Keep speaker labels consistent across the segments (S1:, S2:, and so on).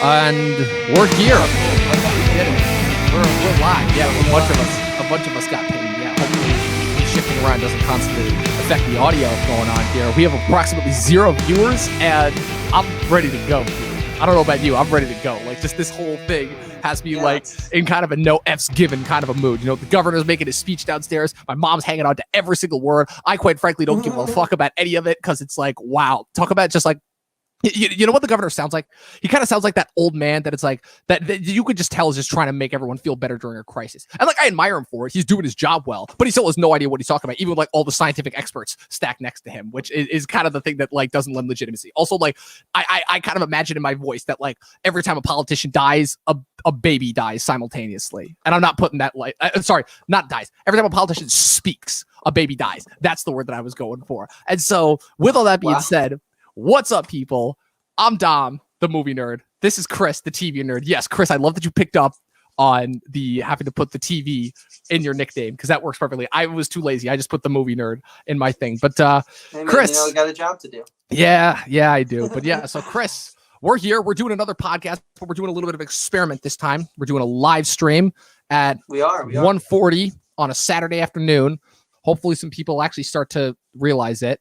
S1: And we're here. We're live. Yeah, a bunch of us got pinged. Yeah, hopefully me shifting around doesn't constantly affect the audio going on here. We have approximately 0 viewers, and I'm ready to go. I don't know about you. I'm ready to go. Like, just this whole thing has me like in kind of a no F's given kind of a mood. You know, the governor's making his speech downstairs. My mom's hanging on to every single word. I quite frankly don't give a fuck about any of it because it's like, wow, talk about just like, you know what the governor sounds like? He kind of sounds like that old man that it's like that you could just tell is just trying to make everyone feel better during a crisis. And like, I admire him for it. He's doing his job well, but he still has no idea what he's talking about. Even with, like, all the scientific experts stacked next to him, which is kind of the thing that like doesn't lend legitimacy. Also, like I kind of imagine in my voice that like every time a politician dies, a baby dies simultaneously. And I'm not putting that like, sorry, not dies. Every time a politician speaks, a baby dies. That's the word that I was going for. And so with all that being said, what's up, people? I'm Dom, the movie nerd. This is Chris, the TV nerd. Yes, Chris, I love that you picked up on the having to put the TV in your nickname because that works perfectly. I was too lazy. I just put the movie nerd in my thing. But
S2: hey, man,
S1: Chris,
S2: you got a job to do.
S1: Yeah, I do. But yeah, so Chris, we're here. We're doing another podcast, but we're doing a little bit of experiment this time. We're doing a live stream at 1:40 on a Saturday afternoon. Hopefully some people actually start to realize it.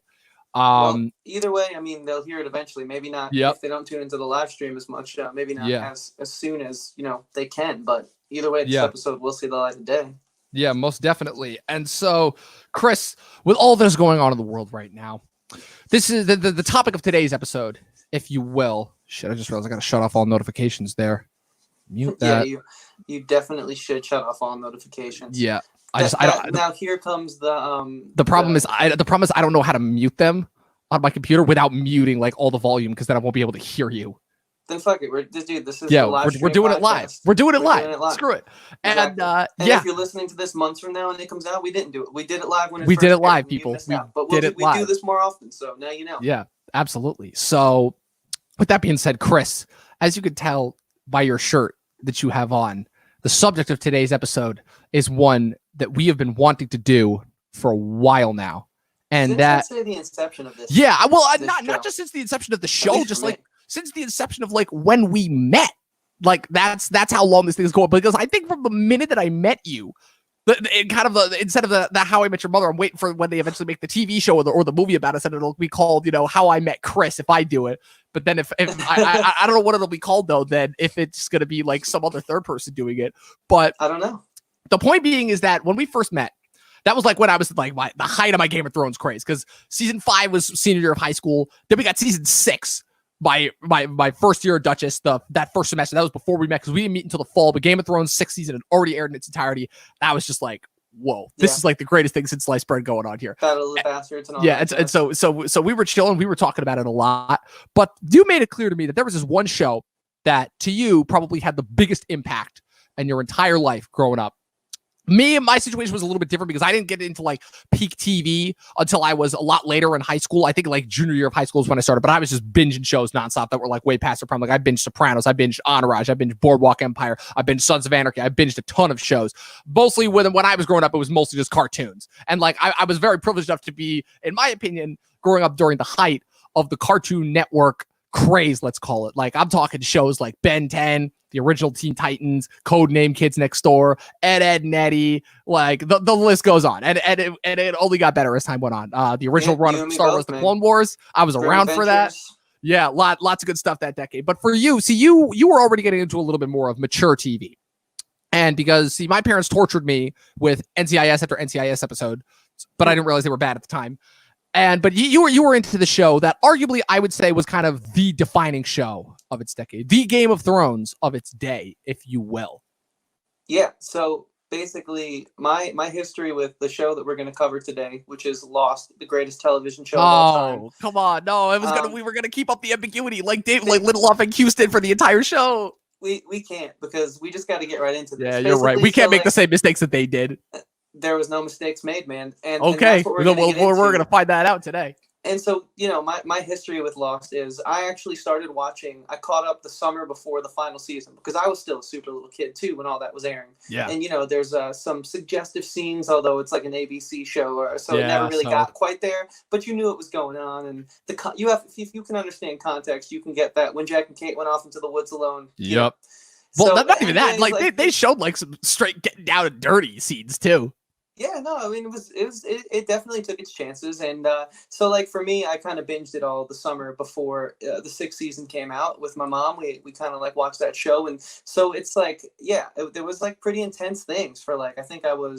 S2: Well, either way, I mean, they'll hear it eventually. Maybe not if they don't tune into the live stream as much. Maybe not as soon as they can. But either way, this episode will see the light of day.
S1: Yeah, most definitely. And so, Chris, with all that's going on in the world right now, this is the topic of today's episode, if you will. Shit, I just realized I got to shut off all notifications there. Mute that.
S2: Yeah, you definitely should shut off all notifications.
S1: Yeah.
S2: Now here comes
S1: the problem is I don't know how to mute them on my computer without muting like all the volume because then I won't be able to hear you.
S2: Then fuck it. This is the live
S1: we're doing it live. We're doing it live. Screw it.
S2: Exactly. And if you're listening to this months from now and it comes out, we didn't do it. We did it live when we did it live, people. But we do this more often, so now you know.
S1: Yeah, absolutely. So with that being said, Chris, as you could tell by your shirt that you have on, the subject of today's episode is one that we have been wanting to do for a while now. And
S2: let's say the inception of this.
S1: Yeah, well, not just since the inception of the show, just like since the inception of like when we met. Like that's how long this thing is going. Because I think from the minute that I met you, instead of the How I Met Your Mother, I'm waiting for when they eventually make the TV show or the movie about us, and it'll be called, How I Met Chris if I do it. But then if I don't know what it'll be called though, then if it's gonna be like some other third person doing it. But
S2: I don't know.
S1: The point being is that when we first met, that was like when I was like the height of my Game of Thrones craze, because season 5 was senior year of high school. Then we got season 6 by my first year of Duchess, that first semester. That was before we met because we didn't meet until the fall. But Game of Thrones 6th season had already aired in its entirety. That was just like, whoa, this is like the greatest thing since sliced bread going on here.
S2: Battle of the Bastards and all
S1: that. Yeah, and so we were chilling, we were talking about it a lot. But you made it clear to me that there was this one show that to you probably had the biggest impact in your entire life growing up. Me and my situation was a little bit different because I didn't get into like peak TV until I was a lot later in high school. I think like junior year of high school is when I started, but I was just binging shows nonstop that were like way past their prime. Like I binged Sopranos, I binged Entourage, I binged Boardwalk Empire, I binged Sons of Anarchy, I binged a ton of shows. Mostly when I was growing up, it was mostly just cartoons. And like I was very privileged enough to be, in my opinion, growing up during the height of the Cartoon Network craze, let's call it. Like I'm talking shows like Ben 10, the original Teen Titans, Codename Kids Next Door, Ed, and Eddie, like the list goes on. And it only got better as time went on. The original run of Star Wars, the Clone Wars, I was around for that. Yeah, lots of good stuff that decade. But for you, you were already getting into a little bit more of mature TV. And because, my parents tortured me with NCIS after NCIS episode, but I didn't realize they were bad at the time. But you were into the show that arguably I would say was kind of the defining show of its decade, the Game of Thrones of its day, if you will.
S2: Yeah. So basically, my history with the show that we're going to cover today, which is Lost, the greatest television show of all time.
S1: Oh, come on! No, it was we were gonna keep up the ambiguity, like Lindelof and Cuse did for the entire show.
S2: We can't because we just got to get right into this.
S1: Yeah, you're right. We can't make the same mistakes that they did.
S2: There was no mistakes made, man. And
S1: okay, we're gonna find that out today.
S2: And so, my history with Lost is I actually I caught up the summer before the final season because I was still a super little kid too when all that was airing.
S1: Yeah.
S2: And, there's some suggestive scenes, although it's like an ABC show, so it never really got quite there, but you knew it was going on. And if you can understand context, you can get that when Jack and Kate went off into the woods alone.
S1: Yep. Well, not even that. Like they showed like some straight getting down and dirty scenes too.
S2: Yeah, no, I mean, it definitely took its chances. And so like for me, I kind of binged it all the summer before the 6th season came out with my mom. We kind of like watched that show. And so it's like, there was like pretty intense things for like, I think I want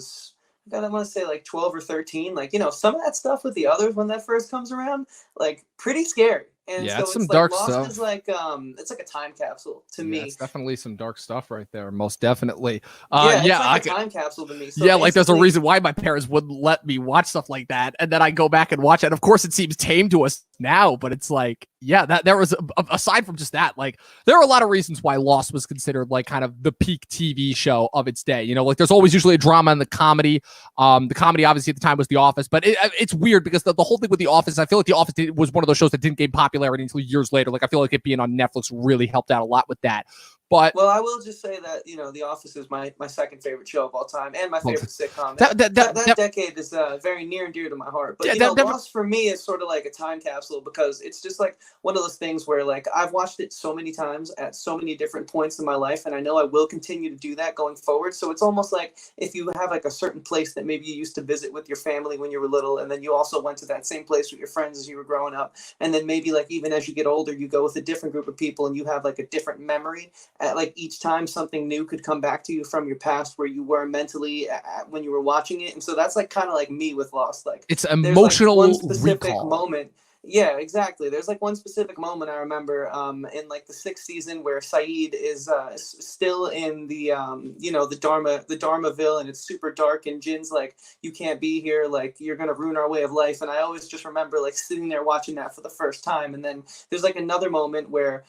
S2: to say like 12 or 13, like, some of that stuff with the others when that first comes around, like pretty scary. And so
S1: it's some
S2: like
S1: dark
S2: Lost
S1: stuff.
S2: Is like it's like a time capsule to me.
S1: It's definitely some dark stuff right there, most definitely.
S2: It's like a time capsule to me. So
S1: like there's a reason why my parents wouldn't let me watch stuff like that, and then I go back and watch it. Of course, it seems tame to us now, but it's like, that there was aside from just that, like there are a lot of reasons why Lost was considered like kind of the peak TV show of its day. Like there's always usually a drama and the comedy. The comedy obviously at the time was The Office, but it's weird because the whole thing with The Office, I feel like The Office was one of those shows that didn't gain popularity until years later. Like I feel like it being on Netflix really helped out a lot with that. But
S2: I will just say that The Office is my second favorite show of all time and my favorite sitcom. That decade is very near and dear to my heart. But Lost for me is sort of like a time capsule because it's just like one of those things where like I've watched it so many times at so many different points in my life, and I know I will continue to do that going forward. So it's almost like if you have like a certain place that maybe you used to visit with your family when you were little, and then you also went to that same place with your friends as you were growing up, and then maybe like even as you get older, you go with a different group of people and you have like a different memory. Like each time something new could come back to you from your past where you were mentally when you were watching it. And so that's like kind of like me with Lost. Like
S1: it's emotional
S2: like one specific
S1: recall.
S2: moment. Yeah, exactly. There's like one specific moment I remember in like the 6th season where Saeed is still in the the Dharmaville, and it's super dark, and Jin's like, you can't be here, like you're gonna ruin our way of life. And I always just remember like sitting there watching that for the first time. And then there's like another moment where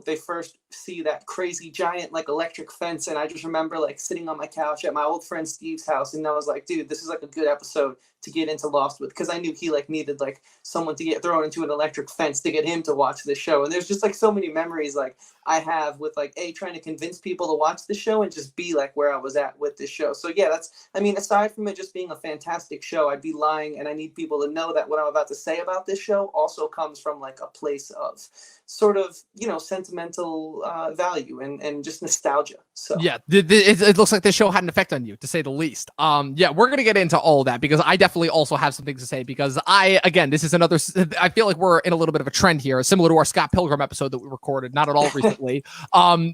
S2: they first see that crazy giant like electric fence, and I just remember like sitting on my couch at my old friend Steve's house, and I was like, dude, this is like a good episode to get into Lost with, because I knew he like needed like someone to get thrown into an electric fence to get him to watch this show. And there's just like so many memories like I have with like trying to convince people to watch the show and just be like where I was at with this show. So aside from it just being a fantastic show, I'd be lying, and I need people to know that what I'm about to say about this show also comes from like a place of sort of sentimental value and just nostalgia. So
S1: it looks like this show had an effect on you, to say the least. We're gonna get into all of that because I definitely also have some things to say, because this is another, I feel like we're in a little bit of a trend here, similar to our Scott Pilgrim episode that we recorded not at all recently.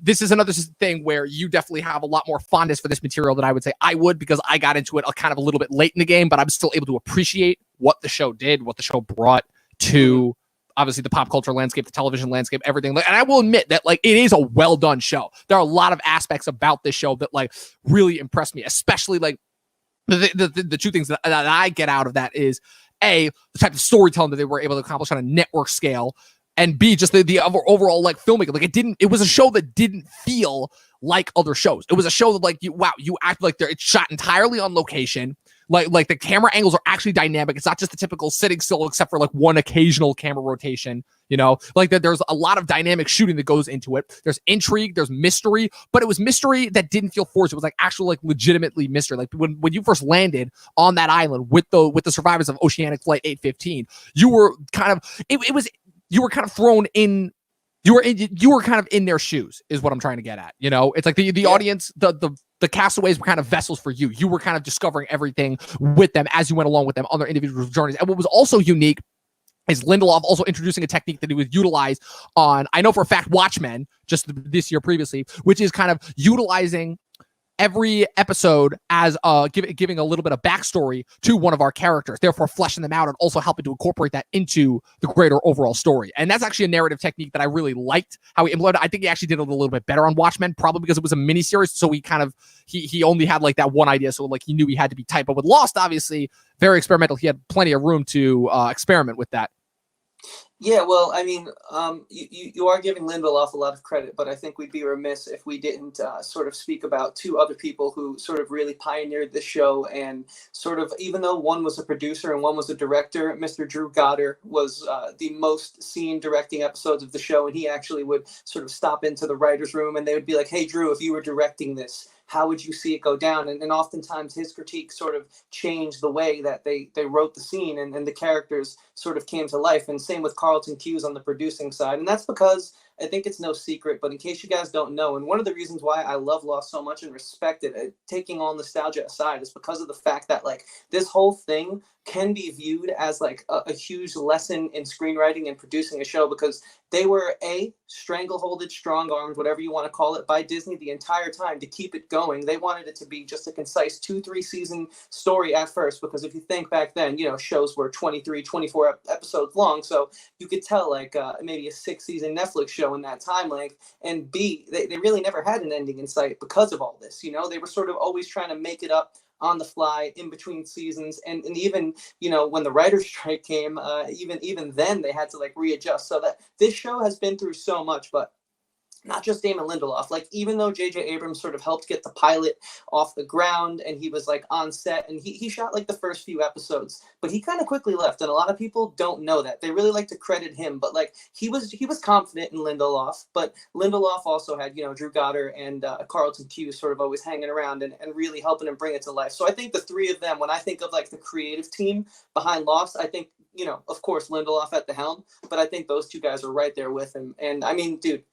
S1: This is another thing where you definitely have a lot more fondness for this material than I would say I would, because I got into it kind of a little bit late in the game, but I'm still able to appreciate what the show did, what the show brought to obviously the pop culture landscape, the television landscape, everything. And I will admit that like it is a well done show. There are a lot of aspects about this show that like really impressed me, especially like the two things that I get out of that is A, the type of storytelling that they were able to accomplish on a network scale, and B, just the overall like filmmaking. Like it was a show that didn't feel like other shows. It was a show that like you act like it's shot entirely on location. Like the camera angles are actually dynamic. It's not just the typical sitting still, except for like one occasional camera rotation. Like that there's a lot of dynamic shooting that goes into it. There's intrigue, there's mystery, but it was mystery that didn't feel forced. It was like actual like legitimately mystery. Like when you first landed on that island with the survivors of Oceanic Flight 815, you were kind of you were kind of thrown in. You were kind of in their shoes, is what I'm trying to get at. It's like the audience, the castaways were kind of vessels for you. You were kind of discovering everything with them as you went along with them on their individual journeys. And what was also unique is Lindelof also introducing a technique that he would utilize on, I know for a fact, Watchmen, just this year previously, which is kind of utilizing every episode as giving a little bit of backstory to one of our characters, therefore fleshing them out and also helping to incorporate that into the greater overall story. And that's actually a narrative technique that I really liked how he implemented. I think he actually did it a little bit better on Watchmen, probably because it was a miniseries, so he only had like that one idea, so like he knew he had to be tight. But with Lost, obviously very experimental, he had plenty of room to experiment with that.
S2: Yeah, well, I mean, you are giving Lindelof a lot of credit, but I think we'd be remiss if we didn't sort of speak about two other people who sort of really pioneered the show, and sort of, even though one was a producer and one was a director, Mr. Drew Goddard was the most seen directing episodes of the show, and he actually would sort of stop into the writer's room, and they would be like, hey, Drew, if you were directing this, how would you see it go down? And oftentimes his critique sort of changed the way that they wrote the scene, and the characters sort of came to life. And same with Carlton Cuse on the producing side. And that's because, I think it's no secret, but in case you guys don't know, and one of the reasons why I love Lost so much and respect it, taking all nostalgia aside, is because of the fact that like this whole thing can be viewed as like a huge lesson in screenwriting and producing a show, because they were strangleholded, strong-armed, whatever you want to call it, by Disney the entire time to keep it going. They wanted it to be just a concise 2-3 season story at first, because if you think back then, you know, shows were 23, 24 episodes long, so you could tell like maybe a 6-season Netflix show in that time length. And B, they really never had an ending in sight because of all this. You know, they were sort of always trying to make it up on the fly in between seasons, and even, you know, when the writer's strike came, even then they had to like readjust. So that this show has been through so much. But not just Damon Lindelof, like even though J.J. Abrams sort of helped get the pilot off the ground, and he was like on set, and he shot like the first few episodes, but he kind of quickly left, and a lot of people don't know that. They really like to credit him, but like he was confident in Lindelof, but Lindelof also had, you know, Drew Goddard and Carlton Cuse sort of always hanging around and really helping him bring it to life. So I think the three of them, when I think of like the creative team behind Lost, I think, you know, of course Lindelof at the helm, but I think those two guys are right there with him. And I mean, dude,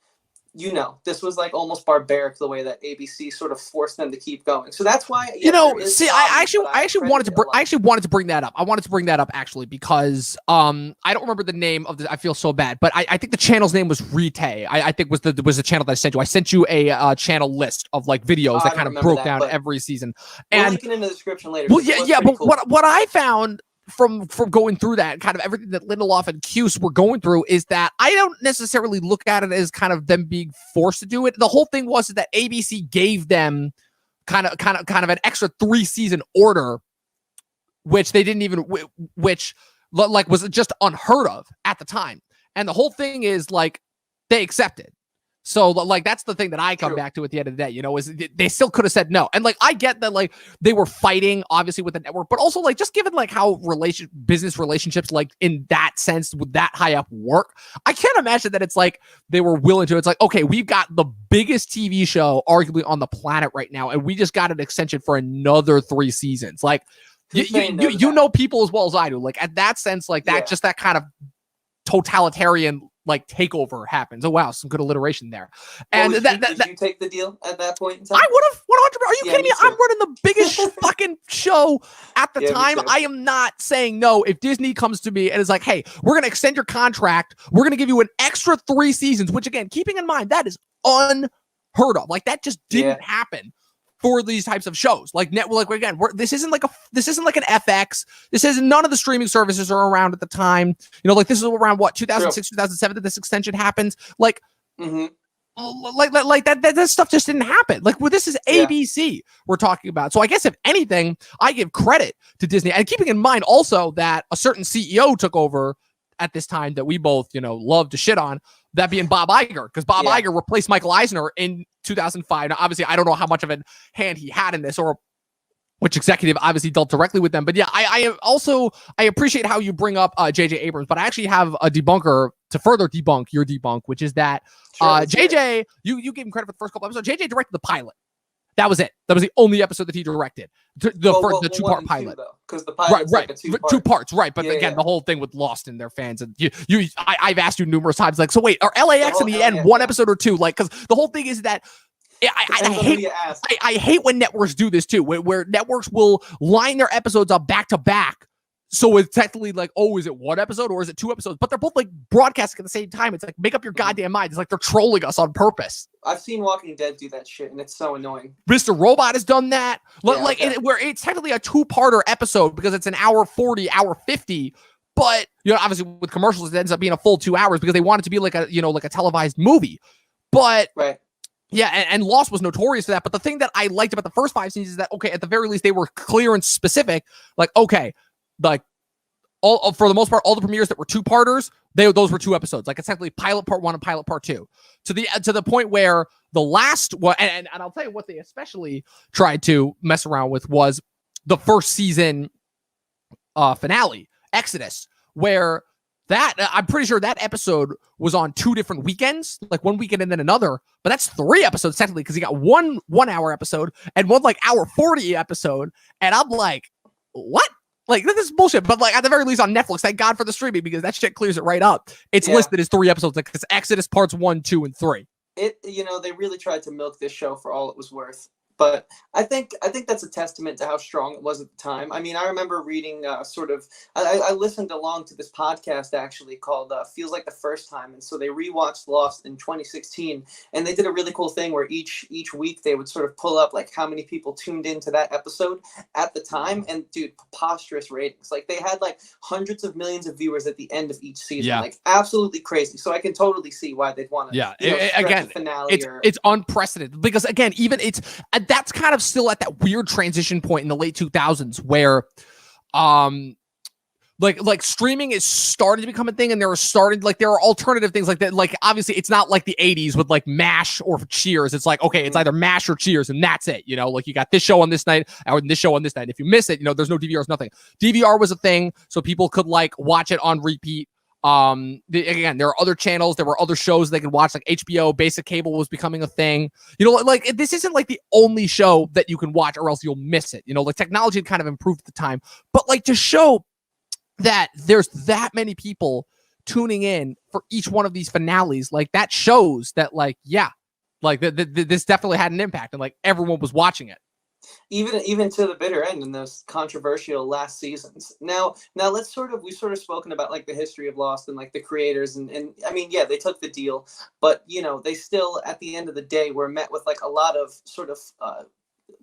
S2: you know, this was like almost barbaric the way that ABC sort of forced them to keep going. So that's why,
S1: you know, see, I actually wanted to bring that up. I wanted to bring that up actually because I don't remember the name of the. I feel so bad, but I think the channel's name was Rite. I think was the channel that I sent you. I sent you a channel list of like videos that kind of broke down every season. And
S2: we'll link it in the description later.
S1: Well, yeah, but cool. what I found from going through that, kind of everything that Lindelof and Cuse were going through, is that I don't necessarily look at it as kind of them being forced to do it. The whole thing was that ABC gave them kind of an extra 3-season order, which they didn't even, which like was just unheard of at the time. And the whole thing is like they accepted. So like that's the thing that I come back to at the end of the day, you know, is they still could have said no. And like I get that like they were fighting obviously with the network, but also like just given like how business relationships like in that sense with that high up work, I can't imagine that it's like they were willing to. It's like, okay, we've got the biggest TV show arguably on the planet right now, and we just got an extension for another 3 seasons. Like you know people as well as I do. Like at that sense, like that just that kind of totalitarian like takeover happens. Oh wow, some good alliteration there. And
S2: did you take the deal at that point in time?
S1: I would have 100%. Are you kidding me? I'm running the biggest fucking show at the time. I am not saying no. If Disney comes to me and is like, hey, we're going to extend your contract, we're going to give you an extra 3 seasons, which again, keeping in mind, that is unheard of. Like that just didn't happen for these types of shows. Like like again, this isn't like an FX. This isn't, none of the streaming services are around at the time. You know, like this is around what, 2006, 2007 that this extension happens. Like, like that stuff just didn't happen. Like, well, this is ABC we're talking about. So I guess if anything, I give credit to Disney, and keeping in mind also that a certain CEO took over at this time that we both, you know, love to shit on, that being Bob Iger, because Bob Iger replaced Michael Eisner in 2005. Now, obviously, I don't know how much of a hand he had in this, or which executive obviously dealt directly with them. But yeah, I appreciate how you bring up J.J. Abrams, but I actually have a debunker to further debunk your debunk, which is that J.J., you gave him credit for the first couple episodes. J.J. directed the pilot. That was it. That was the only episode that he directed. The 2-part pilot.
S2: Because the pilot's like a
S1: 2 parts, right? But again, the whole thing with Lost and their fans, and I've asked you numerous times, like, so wait, are LAX in the end one episode or 2? Like, because the whole thing is that I hate when networks do this too, where networks will line their episodes up back to back. So it's technically like, oh, is it 1 episode or is it 2 episodes? But they're both like broadcasting at the same time. It's like, make up your goddamn mind. It's like they're trolling us on purpose.
S2: I've seen Walking Dead do that shit, and it's so annoying.
S1: Mr. Robot has done that. Where it's technically a 2-parter episode because it's an hour 40, hour 50. But, you know, obviously with commercials, it ends up being a full 2 hours because they want it to be like a, you know, like a televised movie. But yeah, and Lost was notorious for that. But the thing that I liked about the first 5 seasons is that, okay, at the very least, they were clear and specific. Like, okay, like, all for the most part, all the premieres that were 2-parters those were 2 episodes. Like, it's technically pilot part 1 and pilot part 2, to the point where the last one, and I'll tell you what they especially tried to mess around with was the first season finale, Exodus, where that I'm pretty sure that episode was on 2 different weekends, like one weekend and then another. But that's 3 episodes technically, because you got one 1-hour episode and one like hour 40 episode, and I'm like, what? Like, this is bullshit. But like, at the very least on Netflix, thank God for the streaming, because that shit clears it right up. It's listed as 3 episodes, like it's Exodus parts 1, 2, and 3.
S2: They really tried to milk this show for all it was worth. But I think that's a testament to how strong it was at the time. I mean, I remember reading I listened along to this podcast actually called Feels Like the First Time. And so they rewatched Lost in 2016. And they did a really cool thing where each week they would sort of pull up like how many people tuned into that episode at the time. And dude, preposterous ratings. Like, they had like hundreds of millions of viewers at the end of each season. Yeah. Like, absolutely crazy. So I can totally see why they'd want to
S1: again, finale. It's unprecedented, because again, even that's kind of still at that weird transition point in the late 2000s where like streaming is starting to become a thing, and there are alternative things like that. Like, obviously it's not like the 80s with like MASH or Cheers. It's like, okay, it's either MASH or Cheers, and that's it. Like, you got this show on this night or this show on this night. If you miss it, there's no DVRs, nothing. DVR was a thing, so people could like watch it on repeat. Again, there are other channels, there were other shows they could watch, like HBO, basic cable was becoming a thing. Like, this isn't like the only show that you can watch or else you'll miss it. Like, technology had kind of improved at the time, but like, to show that there's that many people tuning in for each one of these finales, like, that shows that like, yeah, like this definitely had an impact, and like everyone was watching it.
S2: Even to the bitter end in those controversial last seasons. Now we've sort of spoken about like the history of Lost and like the creators, and I mean, yeah, they took the deal, but they still at the end of the day were met with like a lot of sort of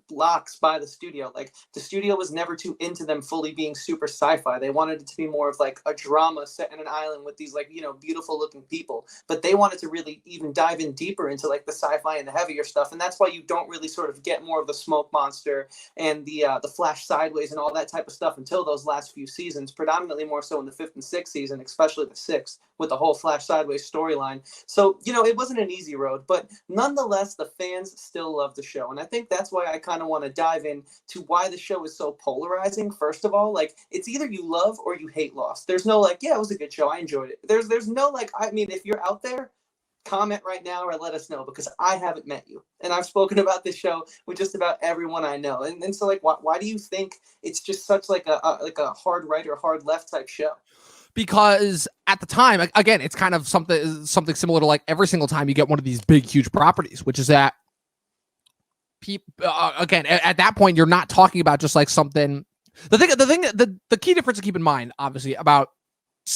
S2: blocks by the studio. Like, the studio was never too into them fully being super sci-fi. They wanted it to be more of like a drama set in an island with these like, beautiful looking people, but they wanted to really even dive in deeper into like the sci-fi and the heavier stuff. And that's why you don't really sort of get more of the smoke monster and the flash sideways and all that type of stuff until those last few seasons, predominantly more so in the 5th and 6th season, especially the 6th, with the whole flash sideways storyline. So, it wasn't an easy road, but nonetheless, the fans still love the show. And I think that's why I kind of want to dive in to why the show is so polarizing. First of all, like, it's either you love or you hate Lost. There's no like, yeah, it was a good show, I enjoyed it. There's no like, I mean, if you're out there, comment right now or let us know, because I haven't met you. And I've spoken about this show with just about everyone I know. And so like, why do you think it's just such like a hard right or hard left type show?
S1: Because at the time, again, it's kind of something similar to like every single time you get one of these big, huge properties, which is that people, again, at that point, you're not talking about just like something. The key difference to keep in mind, obviously, about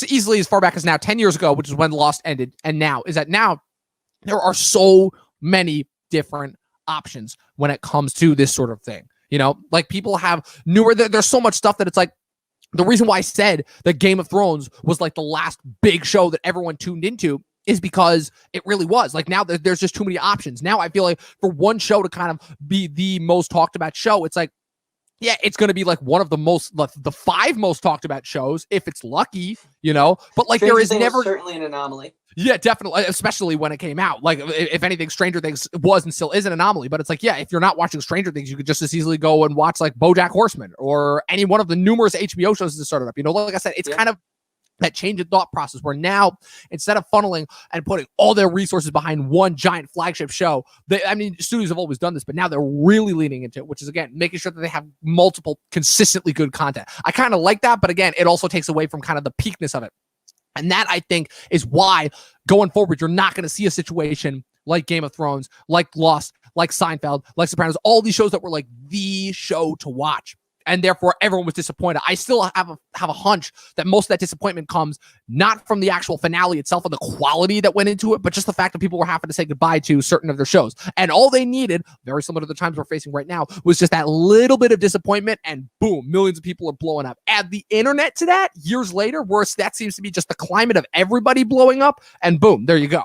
S1: easily as far back as now, 10 years ago, which is when Lost ended, and now is that now there are so many different options when it comes to this sort of thing. Like, people have newer. There's so much stuff that it's like. The reason why I said that Game of Thrones was like the last big show that everyone tuned into is because it really was. Like, now there's just too many options. Now I feel like for one show to kind of be the most talked about show, it's like, yeah, it's going to be like one of the 5 most talked about shows if it's lucky, but like
S2: Stranger
S1: there is
S2: Things
S1: never
S2: was certainly an anomaly.
S1: Yeah, definitely, especially when it came out. Like, if anything, Stranger Things was and still is an anomaly. But it's like, yeah, if you're not watching Stranger Things, you could just as easily go and watch like BoJack Horseman or any one of the numerous HBO shows that started up. Like I said, it's kind of that change in thought process where now, instead of funneling and putting all their resources behind one giant flagship show, studios have always done this, but now they're really leaning into it, which is, again, making sure that they have multiple consistently good content. I kind of like that, but again, it also takes away from kind of the peakness of it. And that, I think, is why going forward, you're not going to see a situation like Game of Thrones, like Lost, like Seinfeld, like Sopranos, all these shows that were like the show to watch. And therefore, everyone was disappointed. I still have a hunch that most of that disappointment comes not from the actual finale itself and the quality that went into it, but just the fact that people were having to say goodbye to certain of their shows. And all they needed, very similar to the times we're facing right now, was just that little bit of disappointment, and boom, millions of people are blowing up. Add the internet to that years later, where that seems to be just the climate of everybody blowing up, and boom, there you go.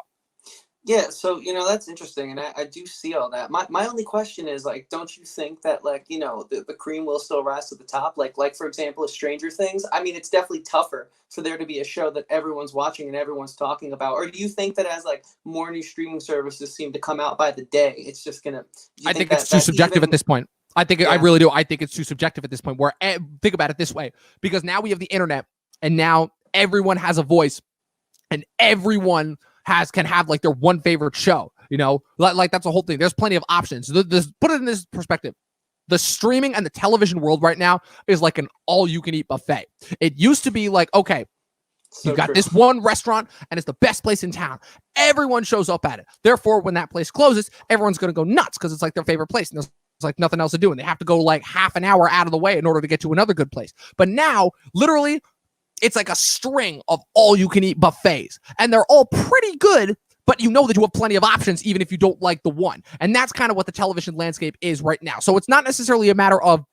S2: Yeah, so that's interesting, and I do see all that. My only question is, like, don't you think that, like, the cream will still rise to the top? Like for example, with Stranger Things. I mean, it's definitely tougher for there to be a show that everyone's watching and everyone's talking about. Or do you think that as like more new streaming services seem to come out by the day, it's just gonna? Do you
S1: I
S2: think
S1: think it's too
S2: that
S1: subjective
S2: even?
S1: at this point. I
S2: Yeah,
S1: really do. I think it's too subjective at this point. Where think about it this way, because now we have the internet, and now everyone has a voice, and everyone can have like their one favorite show. Like that's the whole thing. There's plenty of options. Put it in this perspective. The streaming and the television world right now is like an all-you-can-eat buffet. It used to be like, okay,
S2: so
S1: you've got
S2: true.
S1: this one restaurant and it's the best place in town. Everyone shows up at it. Therefore, when that place closes, everyone's going to go nuts because it's like their favorite place. And there's like nothing else to do. And they have to go like half an hour out of the way in order to get to another good place. But now, literally, it's like a string of all-you-can-eat buffets. And they're all pretty good, but you know that you have plenty of options even if you don't like the one. And that's kind of what the television landscape is right now. So it's not necessarily a matter of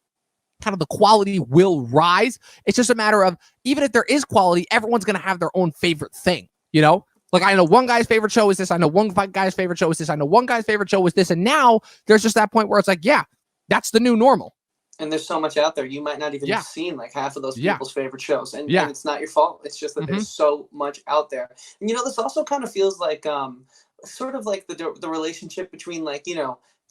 S1: kind of the quality will rise. It's just a matter of, even if there is quality, everyone's going to have their own favorite thing, Like, I know one guy's favorite show is this. I know one guy's favorite show is this. I know one guy's favorite show is this. And now there's just that point where it's like, yeah, that's the new normal.
S2: And there's so much out there. You might not even have seen like half of those people's favorite shows. And it's not your fault. It's just that there's so much out there. And, this also kind of feels like sort of like the relationship between like,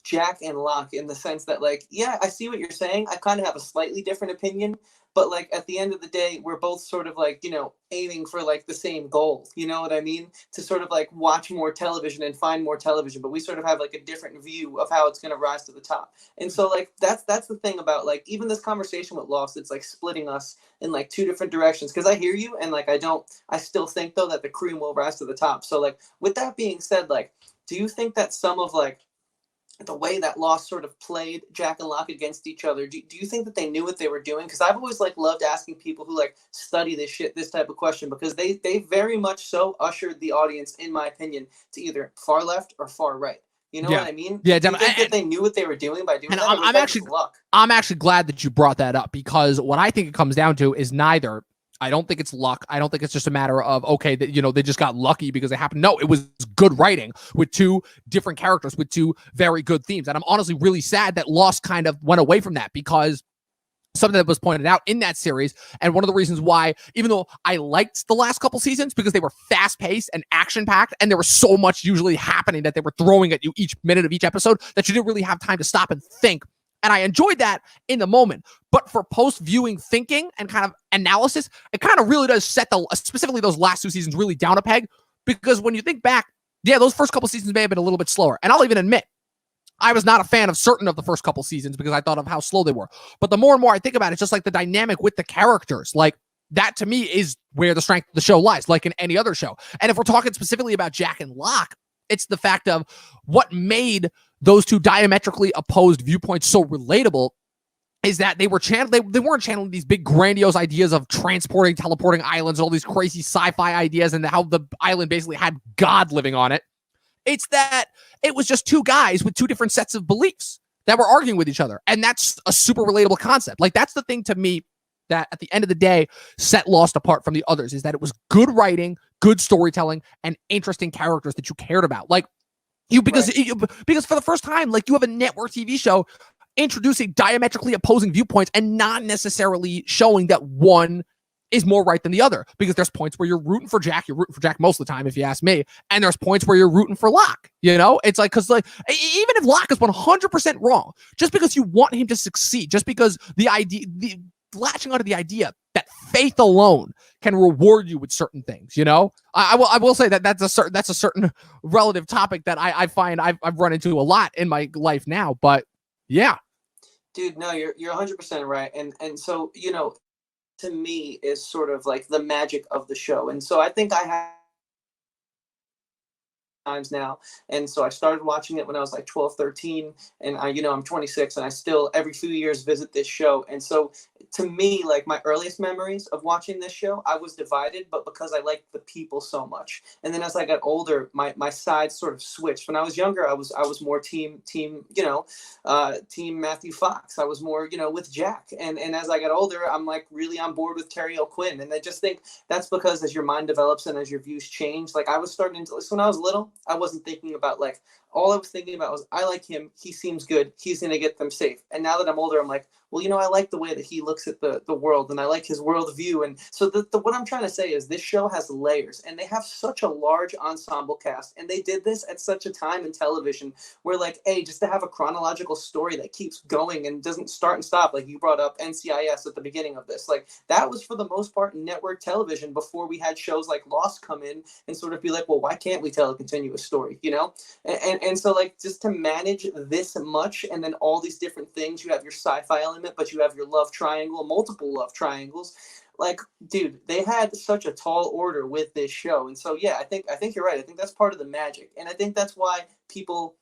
S2: Jack and Locke, in the sense that, like, yeah, I see what you're saying. I kind of have a slightly different opinion, but like at the end of the day, we're both sort of like, aiming for like the same goal. You know what I mean? To sort of like watch more television and find more television, but we sort of have like a different view of how it's going to rise to the top. And so like that's the thing about like even this conversation with Lost, it's like splitting us in like two different directions. Because I hear you, and like I still think though that the cream will rise to the top. So like with that being said, like, do you think that some of like the way that Lost sort of played Jack and Locke against each other, do you think that they knew what they were doing? Because I've always like loved asking people who like study this type of question, because they very much so ushered the audience, in my opinion, to either far left or far right. You know what I mean?
S1: Yeah,
S2: do you think that they knew what they were doing by doing that?
S1: I'm actually glad that you brought that up, because what I think it comes down to is neither. I don't think it's luck. I don't think it's just a matter of, okay, that, they just got lucky because it happened. No, it was good writing with two different characters with two very good themes. And I'm honestly really sad that Lost kind of went away from that, because something that was pointed out in that series, and one of the reasons why, even though I liked the last couple seasons because they were fast-paced and action-packed, and there was so much usually happening that they were throwing at you each minute of each episode that you didn't really have time to stop and think. And I enjoyed that in the moment. But for post-viewing thinking and kind of analysis, it kind of really does set specifically those last two seasons really down a peg. Because when you think back, yeah, those first couple seasons may have been a little bit slower. And I'll even admit, I was not a fan of certain of the first couple seasons because I thought of how slow they were. But the more and more I think about it, it's just like the dynamic with the characters. Like, that to me is where the strength of the show lies, like in any other show. And if we're talking specifically about Jack and Locke, it's the fact of what made those two diametrically opposed viewpoints so relatable is that they weren't channeling these big grandiose ideas of teleporting islands, all these crazy sci-fi ideas, and how the island basically had God living on it. It's that it was just two guys with two different sets of beliefs that were arguing with each other. And that's a super relatable concept. Like, that's the thing to me that at the end of the day set Lost apart from the others, is that it was good writing, good storytelling, and interesting characters that you cared about. Like, because for the first time, like, you have a network TV show introducing diametrically opposing viewpoints and not necessarily showing that one is more right than the other. Because there's points where you're rooting for Jack most of the time, if you ask me, and there's points where you're rooting for Locke. It's like, because like even if Locke is 100% wrong, just because you want him to succeed, just because latching onto the idea that faith alone can reward you with certain things, I will say that that's a certain relative topic that I find I've run into a lot in my life now. But yeah,
S2: dude, no, you're 100% right. And so, to me is sort of like the magic of the show. And so I think I have times now, and so I started watching it when I was like 12, 13, and I'm 26, and I still every few years visit this show. And so to me, like, my earliest memories of watching this show, I was divided, but because I liked the people so much. And then as I got older, my sides sort of switched. When I was younger, I was more team Matthew Fox. I was more with Jack. And as I got older, I'm like really on board with Terry O'Quinn. And I just think that's because as your mind develops and as your views change, like I was starting to, when I was little, I wasn't thinking about like, all I was thinking about was, I like him. He seems good. He's going to get them safe. And now that I'm older, I'm like, well, I like the way that he looks at the world, and I like his worldview. And so what I'm trying to say is this show has layers, and they have such a large ensemble cast. And they did this at such a time in television where, like, hey, just to have a chronological story that keeps going and doesn't start and stop, like you brought up NCIS at the beginning of this, like that was for the most part network television before we had shows like Lost come in and sort of be like, well, why can't we tell a continuous story, And so, like, just to manage this much, and then all these different things, you have your sci-fi element, but you have your love triangle, multiple love triangles. Like, dude, they had such a tall order with this show. And so, yeah, I think you're right. I think that's part of the magic. And I think that's why people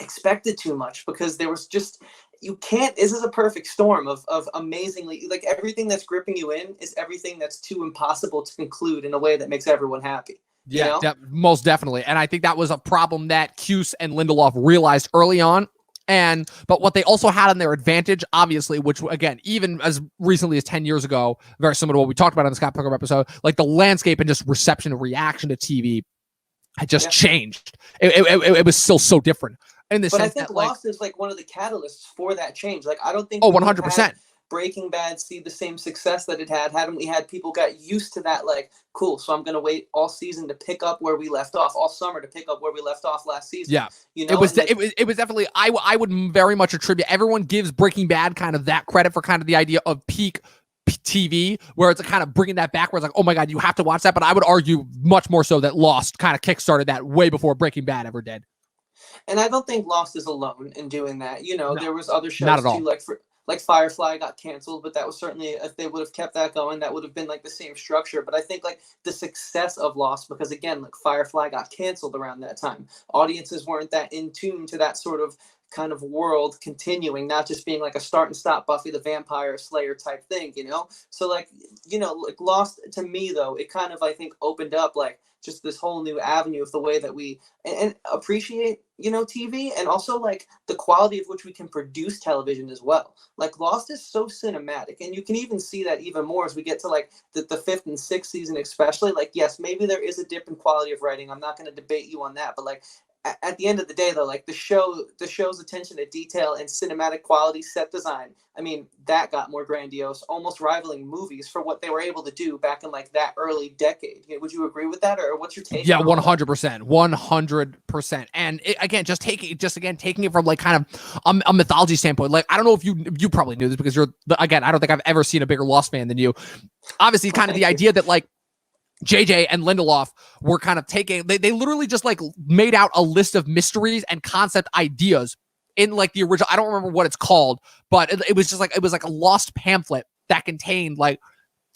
S2: expected too much, because there was just, this is a perfect storm of amazingly, like, everything that's gripping you in is everything that's too impossible to conclude in a way that makes everyone happy.
S1: Yeah, most definitely. And I think that was a problem that Cuse and Lindelof realized early on. But what they also had on their advantage, obviously, which, again, even as recently as 10 years ago, very similar to what we talked about on the Scott Pilgrim episode, like the landscape and just reception and reaction to TV had just changed. It was still so different. But I think
S2: Lost is like one of the catalysts for that change. Like, I don't think
S1: 100%.
S2: Breaking Bad see the same success that it had, hadn't we had people got used to that, like, cool, so I'm going to wait all season to pick up where we left off, all summer to pick up where we left off last season.
S1: Yeah. It was definitely, I would very much attribute, everyone gives Breaking Bad kind of that credit for kind of the idea of peak TV, where it's kind of bringing that back, where it's like, oh my God, you have to watch that. But I would argue much more so that Lost kind of kickstarted that way before Breaking Bad ever did.
S2: And I don't think Lost is alone in doing that. No, there was other shows
S1: not at all.
S2: Too, like Firefly got canceled, but that was certainly, if they would have kept that going, that would have been like the same structure. But I think like the success of Lost, because again, like Firefly got canceled around that time. Audiences weren't that in tune to that sort of kind of world continuing, not just being like a start and stop Buffy the Vampire Slayer type thing, So like, like Lost, to me though, it kind of, I think, opened up like just this whole new avenue of the way that we and appreciate, TV, and also like the quality of which we can produce television as well. Like Lost is so cinematic, and you can even see that even more as we get to like the fifth and sixth season, especially. Like, yes, maybe there is a dip in quality of writing. I'm not going to debate you on that, but like at the end of the day, though, like the show's attention to detail and cinematic quality, set design, I mean, that got more grandiose, almost rivaling movies for what they were able to do back in like that early decade. Would you agree with that, or what's your take?
S1: Yeah, 100%, 100%. And again, taking it from like kind of a mythology standpoint. Like, I don't know if you probably knew this, because I don't think I've ever seen a bigger Lost fan than you. Obviously, kind of the idea that like JJ and Lindelof were kind of they literally just like made out a list of mysteries and concept ideas in like the original, I don't remember what it's called, but it was like a Lost pamphlet that contained like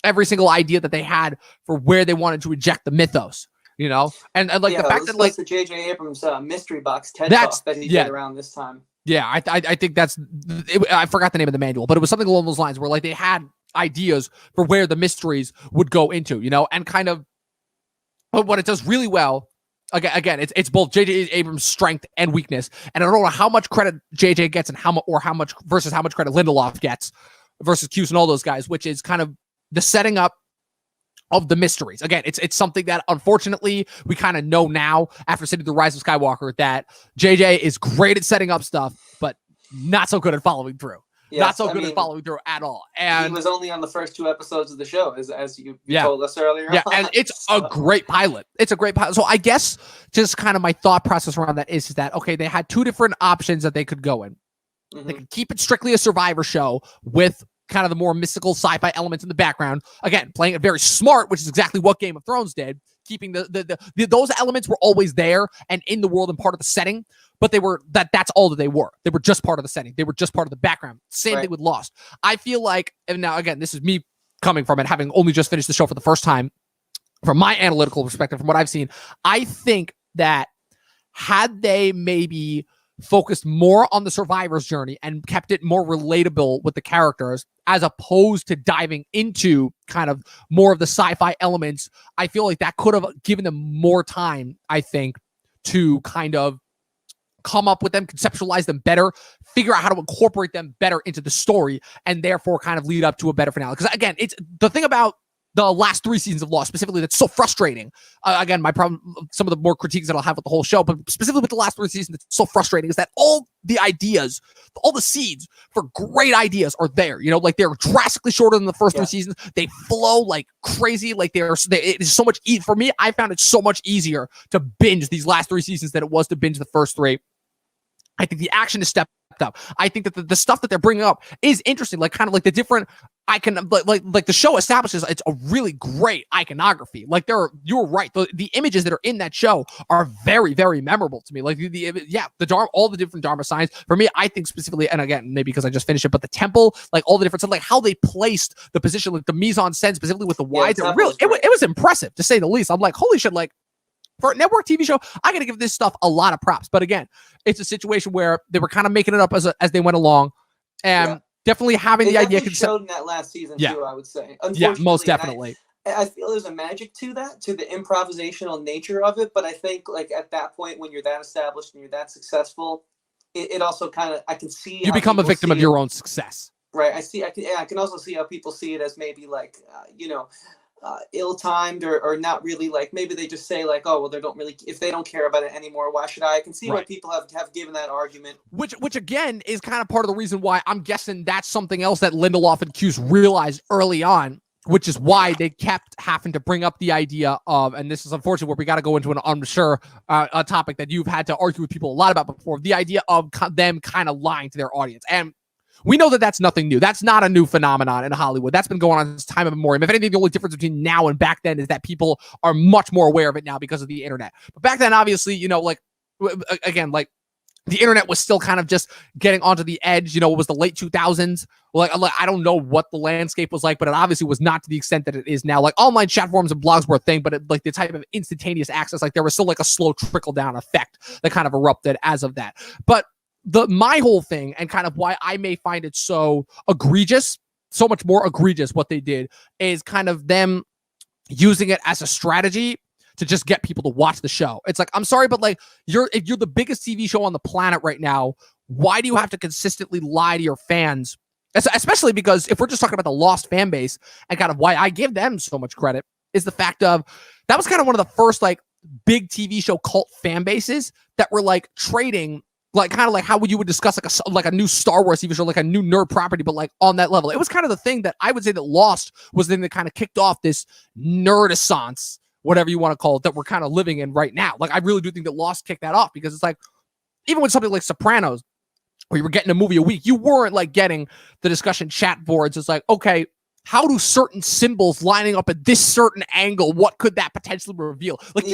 S1: every single idea that they had for where they wanted to inject the mythos, and like the fact that like
S2: the JJ Abrams mystery box TED Talk that he did around this time.
S1: Yeah, I think I forgot the name of the manual, but it was something along those lines where like they had ideas for where the mysteries would go into, and kind of, but what it does really well, again, it's both J.J. Abrams' strength and weakness, and I don't know how much credit J.J. gets and how much versus how much credit Lindelof gets versus Cuse and all those guys, which is kind of the setting up of the mysteries. Again, it's something that unfortunately we kind of know now after seeing The Rise of Skywalker that JJ is great at setting up stuff, but not so good at following through. Yes, not so good at following through at all. And
S2: he was only on the first 2 episodes of the show, as you told us earlier.
S1: Yeah, and it's a great pilot. It's a great pilot. So I guess just kind of my thought process around that is that, okay, they had 2 different options that they could go in. Mm-hmm. They could keep it strictly a Survivor show with kind of the more mystical sci-fi elements in the background. Again, playing it very smart, which is exactly what Game of Thrones did. Keeping those elements were always there and in the world and part of the setting, but that's all that they were. They were just part of the setting. They were just part of the background. Same thing with Lost. I feel like, and now again, this is me coming from it, having only just finished the show for the first time, from my analytical perspective, from what I've seen, I think that had they maybe focused more on the survivor's journey and kept it more relatable with the characters, as opposed to diving into kind of more of the sci-fi elements, I feel like that could have given them more time, I think, to kind of come up with them, conceptualize them better, figure out how to incorporate them better into the story, and therefore kind of lead up to a better finale. Because again, it's the thing about the last 3 seasons of Lost specifically that's so frustrating. Again, my problem, some of the more critiques that I'll have with the whole show, but specifically with the last 3 seasons that's so frustrating is that all the ideas, all the seeds for great ideas are there. You know, like they're drastically shorter than the first 3 seasons. They flow like crazy. Like it is so much for me. I found it so much easier to binge these last 3 seasons than it was to binge the first 3. I think the action is stepped up. I think that the stuff that they're bringing up is interesting, like kind of like the different like the show establishes it's a really great iconography. Like you're right. The images that are in that show are very, very memorable to me. Like the Dharma, all the different Dharma signs for me, I think specifically, and again, maybe because I just finished it, but the temple, like all the different stuff, like how they placed the position, like the mise en scène, specifically with the wides, it was impressive to say the least. I'm like, holy shit, like, for a network TV show, I got to give this stuff a lot of props. But again, it's a situation where they were kind of making it up as they went along, and definitely having the idea.
S2: Showed in that last season too, I would say.
S1: Yeah, most definitely.
S2: I feel there's a magic to that, to the improvisational nature of it. But I think like at that point, when you're that established and you're that successful, it also kind of, I can see
S1: you become a victim of your own success.
S2: Right. I can also see how people see it as maybe like ill-timed or not really, like maybe they just say like, oh well, they don't really, if they don't care about it anymore, why should I can see why people have given that argument, which again is kind of part of the reason why I'm guessing that's something else that Lindelof and Cuse realized early on, which is why they kept having to bring up the idea of, and this is unfortunate where we got to go into a topic that you've had to argue with people a lot about before, the idea of them kind of lying to their audience. And we know that that's nothing new. That's not a new phenomenon in Hollywood. That's been going on since time immemorial. If anything, the only difference between now and back then is that people are much more aware of it now because of the internet. But back then, obviously, like, again, like, the internet was still kind of just getting onto the edge. It was the late 2000s. Like, I don't know what the landscape was like, but it obviously was not to the extent that it is now. Like, online chat forums and blogs were a thing, but like the type of instantaneous access, like there was still like a slow trickle down effect that kind of erupted as of that. But my whole thing, and kind of why I may find it so egregious, so much more egregious what they did, is kind of them using it as a strategy to just get people to watch the show. It's like, I'm sorry, but like if you're the biggest TV show on the planet right now, why do you have to consistently lie to your fans? Especially because if we're just talking about the Lost fan base, and kind of why I give them so much credit, is the fact of that was kind of one of the first like big TV show cult fan bases that were like trading, like kind of like how you would discuss like a new Star Wars TV show, like a new nerd property, but like on that level. It was kind of the thing that I would say that Lost was the thing that kind of kicked off this nerdessance, whatever you want to call it, that we're kind of living in right now. Like I really do think that Lost kicked that off, because it's like, even with something like Sopranos, where you were getting a movie a week, you weren't like getting the discussion chat boards. It's like, okay, how do certain symbols lining up at this certain angle, what could that potentially reveal? Like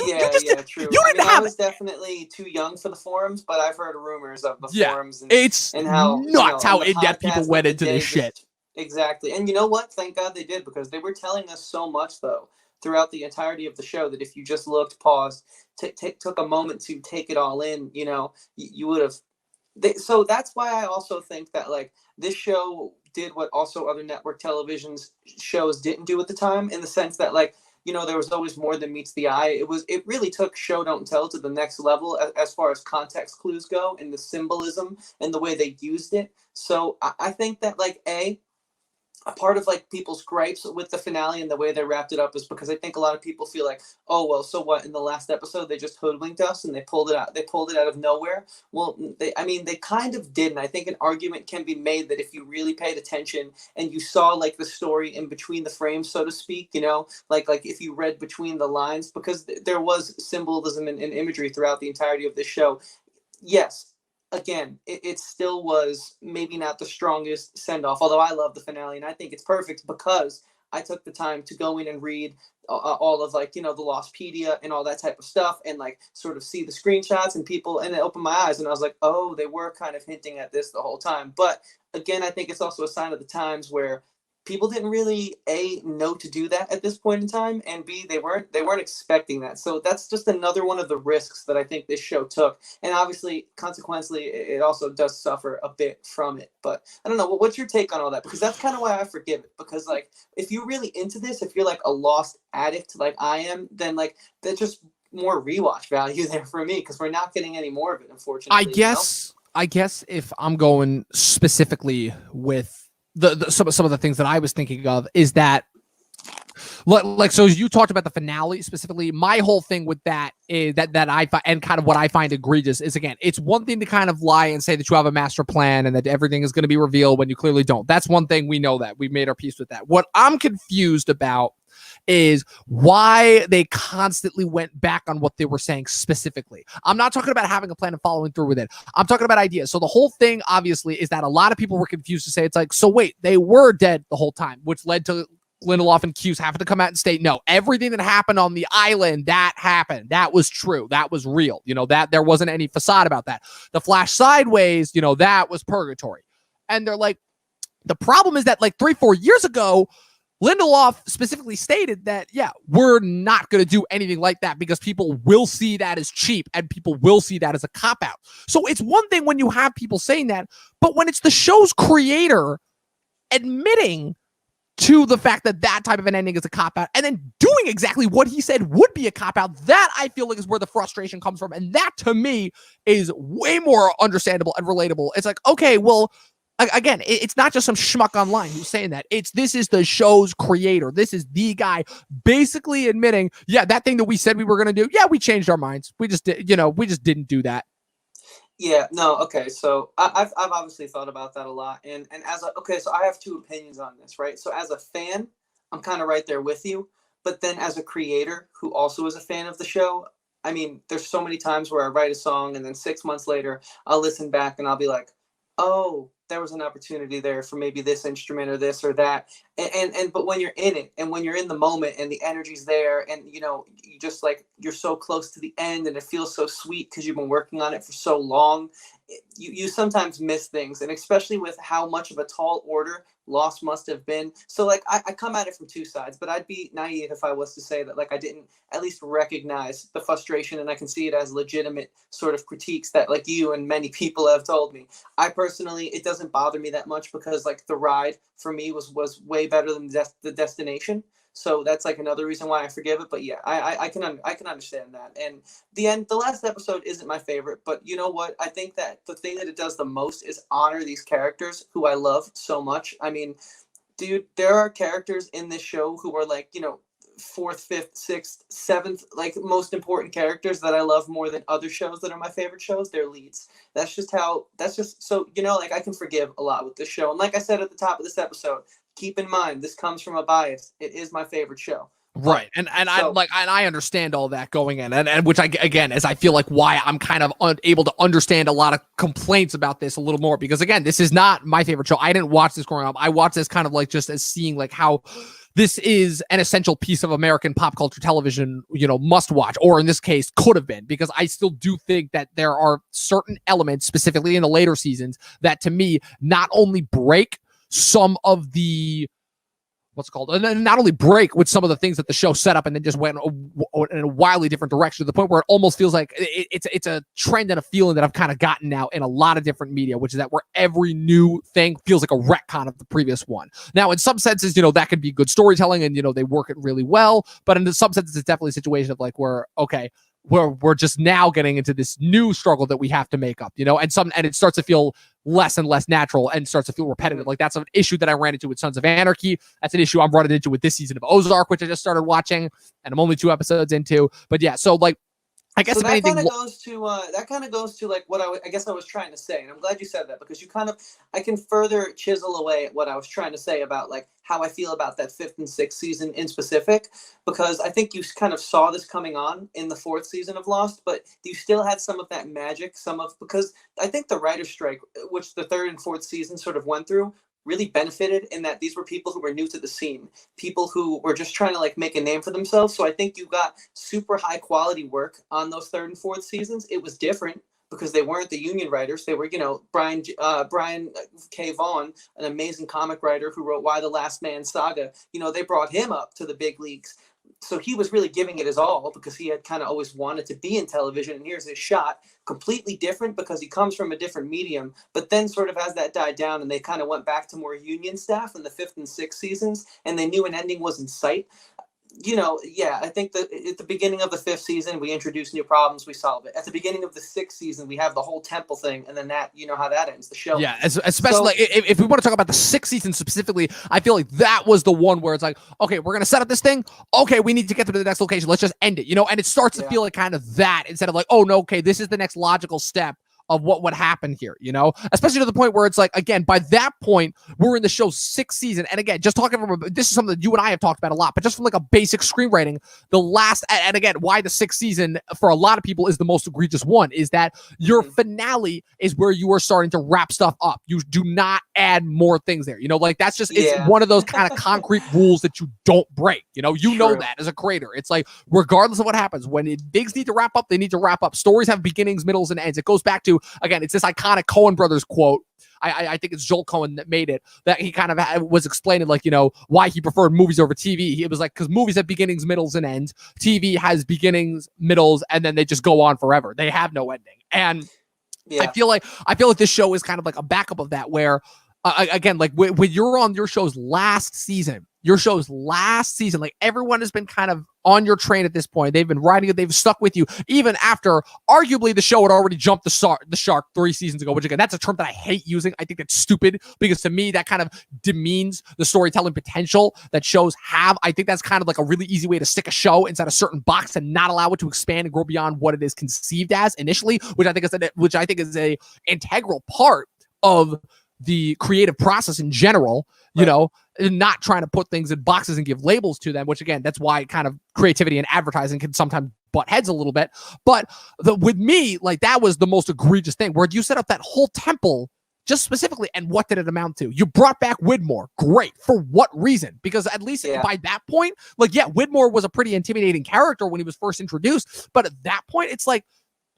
S2: true. I was definitely too young for the forums, but I've heard rumors of the forums
S1: and how nuts how in-depth people went into this shit.
S2: Exactly. And you know what? Thank God they did, because they were telling us so much though throughout the entirety of the show that if you just looked, paused, took a moment to take it all in, you would have. So that's why I also think that like this show did what also other network television shows didn't do at the time, in the sense that like, there was always more than meets the eye. It really took show don't tell to the next level as far as context clues go, and the symbolism and the way they used it. So I think that like a part of like people's gripes with the finale and the way they wrapped it up is because I think a lot of people feel like, oh well, so what, in the last episode they just hoodwinked us and they pulled it out of nowhere. Well, they kind of did. And I think an argument can be made that if you really paid attention and you saw like the story in between the frames, so to speak, like if you read between the lines, because there was symbolism and imagery throughout the entirety of this show. Yes, again, it still was maybe not the strongest send-off, although I love the finale and I think it's perfect because I took the time to go in and read all of like, the Lostpedia and all that type of stuff, and like sort of see the screenshots and people, and it opened my eyes and I was like, oh, they were kind of hinting at this the whole time. But again, I think it's also a sign of the times where people didn't really know to do that at this point in time, and B, they weren't expecting that. So that's just another one of the risks that I think this show took, and obviously consequently it also does suffer a bit from it. But I don't know, what's your take on all that? Because that's kind of why I forgive it, because like if you're really into this, if you're like a Lost addict like I am, then like that's just more rewatch value there for me, because we're not getting any more of it, unfortunately.
S1: I guess if I'm going specifically with some of the things that I was thinking of, is that Like, so you talked about the finale specifically. My whole thing with that is that I find, and kind of what I find egregious is, again, it's one thing to kind of lie and say that you have a master plan and that everything is going to be revealed when you clearly don't. That's one thing. We know that. We made our peace with that. What I'm confused about is why they constantly went back on what they were saying specifically. I'm not talking about having a plan and following through with it. I'm talking about ideas. So the whole thing, obviously, is that a lot of people were confused to say, it's like, so wait, they were dead the whole time, which led to Lindelof and Cuse having to come out and state, no, everything that happened on the island, that happened. That was true. That was real. That there wasn't any facade about that. The flash sideways, that was purgatory. And they're like, the problem is that like 3-4 years ago, Lindelof specifically stated that, yeah, we're not going to do anything like that because people will see that as cheap and people will see that as a cop-out. So it's one thing when you have people saying that, but when it's the show's creator admitting to the fact that that type of an ending is a cop-out and then doing exactly what he said would be a cop-out, that I feel like is where the frustration comes from. And that, to me, is way more understandable and relatable. It's like, okay, well, again, it's not just some schmuck online who's saying that. This is the show's creator. This is the guy basically admitting, yeah, that thing that we said we were going to do, yeah, we changed our minds. We just did, we just didn't do that.
S2: Yeah, no, okay. So I've obviously thought about that a lot. And so I have two opinions on this, right? So as a fan, I'm kind of right there with you. But then as a creator who also is a fan of the show, I mean, there's so many times where I write a song and then 6 months later, I'll listen back and I'll be like, oh, there was an opportunity there for maybe this instrument or this or that. But when you're in it and when you're in the moment and the energy's there and, you just like, you're so close to the end and it feels so sweet because you've been working on it for so long, you sometimes miss things. And especially with how much of a tall order Lost must have been. So like, I come at it from two sides, but I'd be naive if I was to say that like I didn't at least recognize the frustration and I can see it as legitimate sort of critiques that like you and many people have told me. I personally, it doesn't bother me that much because like the ride for me was way better than the destination. So that's like another reason why I forgive it. But yeah, I can understand that. And the last episode isn't my favorite, but you know what? I think that the thing that it does the most is honor these characters who I love so much. I mean, dude, there are characters in this show who are like, fourth, fifth, sixth, seventh, like most important characters that I love more than other shows that are my favorite shows. They're leads. That's just so, like I can forgive a lot with this show. And like I said at the top of this episode, keep in mind, this comes from a bias. It is my favorite show.
S1: Right. And I understand all that going in. And which again, is I feel like why I'm kind of unable to understand a lot of complaints about this a little more, because again, this is not my favorite show. I didn't watch this growing up. I watched this kind of like just as seeing like how this is an essential piece of American pop culture television, must watch, or in this case could have been, because I still do think that there are certain elements, specifically in the later seasons, that to me not only break some of the and not only break with some of the things that the show set up and then just went in a wildly different direction, to the point where it almost feels like it's a trend and a feeling that I've kind of gotten now in a lot of different media, which is that where every new thing feels like a retcon of the previous one. Now, in some senses, that could be good storytelling and, they work it really well. But in some senses, it's definitely a situation of like where, okay, we're just now getting into this new struggle that we have to make up, and it starts to feel less and less natural and starts to feel repetitive. Like that's an issue that I ran into with Sons of Anarchy. That's an issue I'm running into with this season of Ozark, which I just started watching and I'm only 2 episodes into. But yeah, so like, I guess
S2: so
S1: if
S2: that
S1: anything,
S2: kind of goes to like what I guess I was trying to say, and I'm glad you said that, because I can further chisel away at what I was trying to say about like how I feel about that 5th and 6th season in specific, because I think you kind of saw this coming on in the 4th season of Lost, but you still had some of that magic, because I think the writer's strike, which the 3rd and 4th season sort of went through, really benefited in that these were people who were new to the scene, people who were just trying to like make a name for themselves. So I think you got super high quality work on those 3rd and 4th seasons. It was different because they weren't the union writers. They were, Brian K. Vaughan, an amazing comic writer who wrote Why the Last Man Saga. They brought him up to the big leagues. So he was really giving it his all because he had kind of always wanted to be in television, and here's his shot. Completely different because he comes from a different medium, but then sort of as that died down and they kind of went back to more union staff in the 5th and 6th seasons, and they knew an ending was in sight, yeah, I think that at the beginning of the 5th season, we introduce new problems, we solve it. At the beginning of the 6th season, we have the whole temple thing, and then that, how that ends, the show.
S1: Yeah, especially like, if we want to talk about the 6th season specifically, I feel like that was the one where it's like, okay, we're going to set up this thing. Okay, we need to get to the next location. Let's just end it, and it starts to feel like kind of that instead of like, oh, no, okay, this is the next logical step of what would happen here, especially to the point where it's like, again, by that point, we're in the show's 6th season. And again, just talking from, this is something that you and I have talked about a lot, but just from like a basic screenwriting, the last, and again, why the 6th season for a lot of people is the most egregious one is that your finale is where you are starting to wrap stuff up. You do not add more things there, like that's just, it's one of those kind of concrete rules that you don't break, you know that as a creator. It's like, regardless of what happens, when things need to wrap up, they need to wrap up. Stories have beginnings, middles, and ends. It goes back to, again, it's this iconic Coen brothers quote. I think it's Joel Coen that made it, that he kind of was explaining, like, why he preferred movies over TV. It was like, because movies have beginnings, middles, and ends. TV has beginnings, middles, and then they just go on forever. They have no ending. And I feel like this show is kind of like a backup of that, where again, like when you're on your show's last season, like everyone has been kind of on your train at this point. They've been riding it. They've stuck with you even after arguably the show had already jumped the shark 3 seasons ago, which again, that's a term that I hate using. I think that's stupid because to me, that kind of demeans the storytelling potential that shows have. I think that's kind of like a really easy way to stick a show inside a certain box and not allow it to expand and grow beyond what it is conceived as initially, which I think is a integral part of the creative process in general, and not trying to put things in boxes and give labels to them, which again, that's why kind of creativity and advertising can sometimes butt heads a little bit. But with me, like that was the most egregious thing where you set up that whole temple just specifically. And what did it amount to? You brought back Widmore. Great. For what reason? Because at least by that point, like, Widmore was a pretty intimidating character when he was first introduced. But at that point, it's like,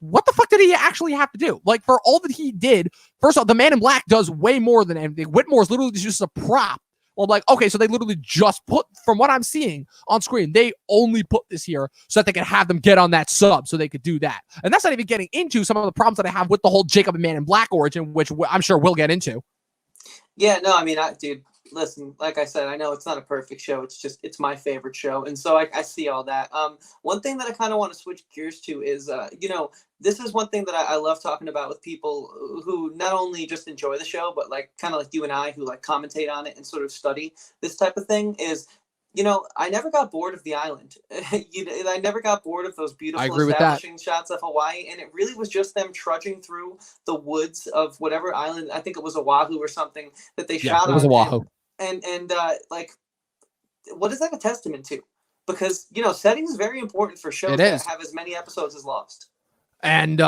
S1: what the fuck did he actually have to do? Like, for all that he did, first of all, the Man in Black does way more than anything. Whitmore's literally just a prop. Well, I'm like, okay, so they literally just put, from what I'm seeing on screen, they only put this here so that they could have them get on that sub so they could do that. And that's not even getting into some of the problems that I have with the whole Jacob and Man in Black origin, which I'm sure we'll get into.
S2: Yeah, no, I mean, dude, listen, like I said, I know it's not a perfect show. It's my favorite show. And so I see all that. One thing that I kind of want to switch gears to is, this is one thing that I love talking about with people who not only just enjoy the show, but like kind of like you and I who like commentate on it and sort of study this type of thing is, I never got bored of the island. I never got bored of those beautiful establishing shots of Hawaii. And it really was just them trudging through the woods of whatever island. I think it was Oahu or something that they shot on.
S1: It was Oahu.
S2: And like, what is that a testament to? Because, setting is very important for shows that have as many episodes as Lost.
S1: And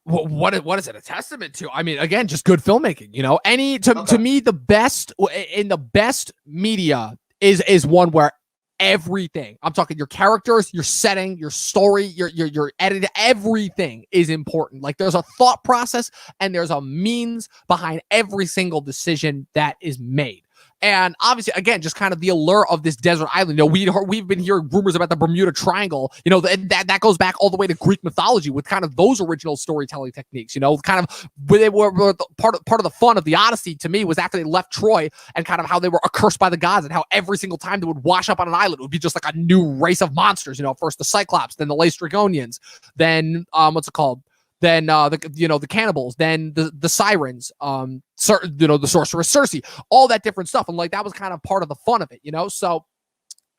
S1: what is it a testament to? I mean, again, just good filmmaking, to me, the best in the best media is one where everything, I'm talking your characters, your setting, your story, your edit, everything is important. Like there's a thought process and there's a means behind every single decision that is made. And obviously, again, just kind of the allure of this desert island. We've been hearing rumors about the Bermuda Triangle. That goes back all the way to Greek mythology with kind of those original storytelling techniques. Kind of where they were part of the fun of the Odyssey to me was after they left Troy and kind of how they were accursed by the gods and how every single time they would wash up on an island, it would be just like a new race of monsters. First the Cyclops, then the Laestrygonians, then what's it called? Then the cannibals, then the sirens, the sorceress Circe, all that different stuff, and like that was kind of part of the fun of it, So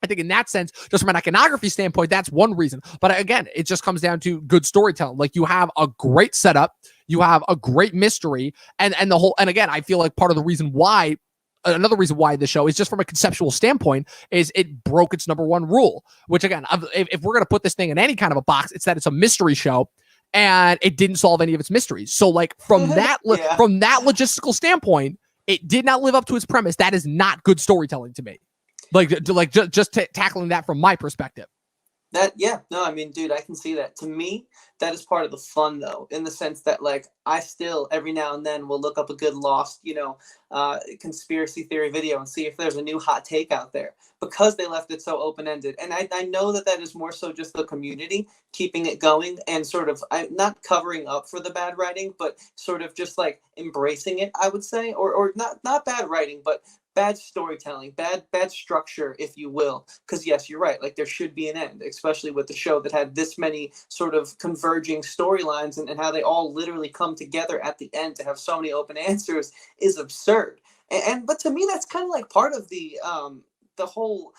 S1: I think in that sense, just from an iconography standpoint, that's one reason. But again, it just comes down to good storytelling. Like you have a great setup, you have a great mystery, and the whole. And again, I feel like part of the reason why. Another reason why the show is just from a conceptual standpoint is it broke its number one rule, which again, if we're going to put this thing in any kind of a box, it's that it's a mystery show. And it didn't solve any of its mysteries. So like from that logistical standpoint, it did not live up to its premise. That is not good storytelling to me. Tackling that from my perspective. I mean, dude, I can see that. To me, that is part of the fun, though, in the sense that, like, I still every now and then will look up a good Lost, conspiracy theory video and see if there's a new hot take out there because they left it so open-ended. And I know that is more so just the community keeping it going and sort of not covering up for the bad writing, but sort of just like embracing it, I would say, or not bad writing, but
S2: bad storytelling, bad structure, if you will. Because yes, you're right. Like there should be an end, especially with the show that had this many sort of converging storylines, and how they all literally come together at the end to have so many open answers is absurd. But to me, that's kind of like part of the whole.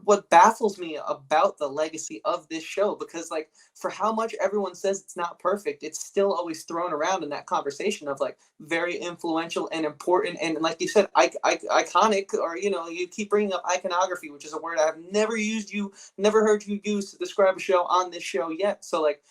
S2: What baffles me about the legacy of this show, because like for how much everyone says it's not perfect, it's still always thrown around in that conversation of like very influential and important, and like you said, iconic, or you keep bringing up iconography, which is a word I've never heard you use to describe a show on this show yet. So like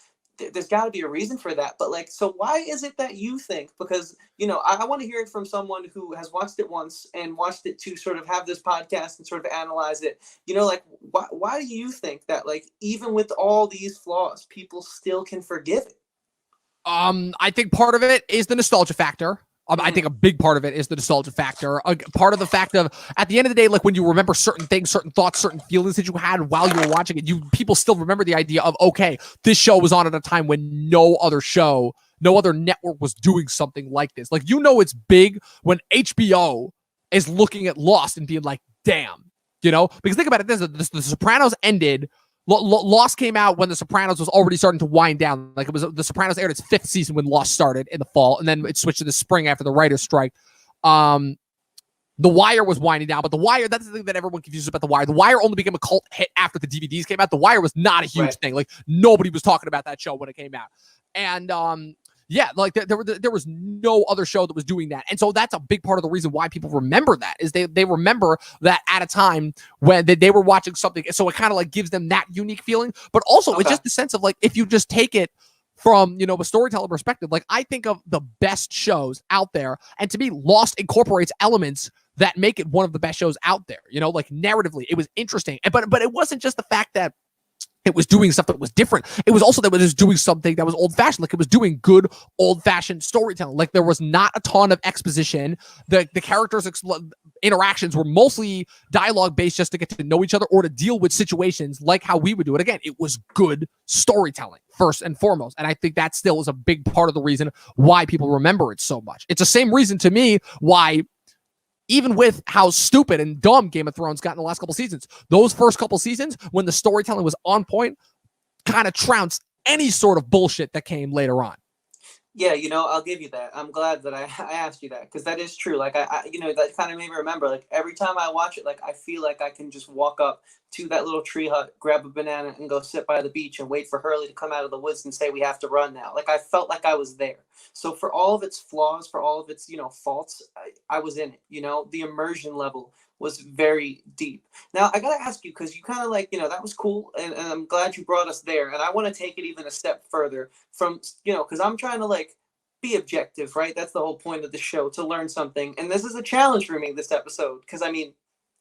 S2: there's got to be a reason for that. But like, so why is it that you think, because I want to hear it from someone who has watched it once and watched it to sort of have this podcast and sort of analyze it, like why do you think that, like, even with all these flaws, people still can forgive it?
S1: I think part of it is the nostalgia factor. I think a big part of it is the nostalgia factor. Part of the fact of, at the end of the day, like when you remember certain things, certain thoughts, certain feelings that you had while you were watching it, people still remember the idea of, okay, this show was on at a time when no other network was doing something like this. Like, it's big when HBO is looking at Lost and being like, damn, because think about it, the Sopranos ended. Lost came out when The Sopranos was already starting to wind down. Like, it was The Sopranos aired its 5th season when Lost started in the fall, and then it switched to the spring after the writer's strike. The Wire was winding down, but The Wire, that's the thing that everyone confuses about The Wire. The Wire only became a cult hit after the DVDs came out. The Wire was not a huge thing. Like, nobody was talking about that show when it came out. And like there was no other show that was doing that. And so that's a big part of the reason why people remember that, is they remember that at a time when they were watching something. So it kind of like gives them that unique feeling, but also it's just the sense of like, if you just take it from, a storyteller perspective, like I think of the best shows out there, and to me, Lost incorporates elements that make it one of the best shows out there. Like narratively, it was interesting, but it wasn't just the fact that it was doing stuff that was different. It was also that it was doing something that was old-fashioned. Like, it was doing good old-fashioned storytelling. Like, there was not a ton of exposition. The characters' interactions were mostly dialogue-based, just to get to know each other or to deal with situations like how we would do it. Again, it was good storytelling, first and foremost. And I think that still is a big part of the reason why people remember it so much. It's the same reason to me why, even with how stupid and dumb Game of Thrones got in the last couple seasons, those first couple seasons, when the storytelling was on point, kind of trounced any sort of bullshit that came later on.
S2: Yeah, I'll give you that. I'm glad that I asked you that, because that is true. Like, I that kind of made me remember, like, every time I watch it, like, I feel like I can just walk up to that little tree hut, grab a banana, and go sit by the beach and wait for Hurley to come out of the woods and say, we have to run now. Like, I felt like I was there. So for all of its flaws, for all of its, faults, I was in it. The immersion level was very deep. Now, I got to ask you, because you kind of like, that was cool, and I'm glad you brought us there. And I want to take it even a step further from, because I'm trying to, like, be objective, right? That's the whole point of the show, to learn something. And this is a challenge for me, this episode, because, I mean,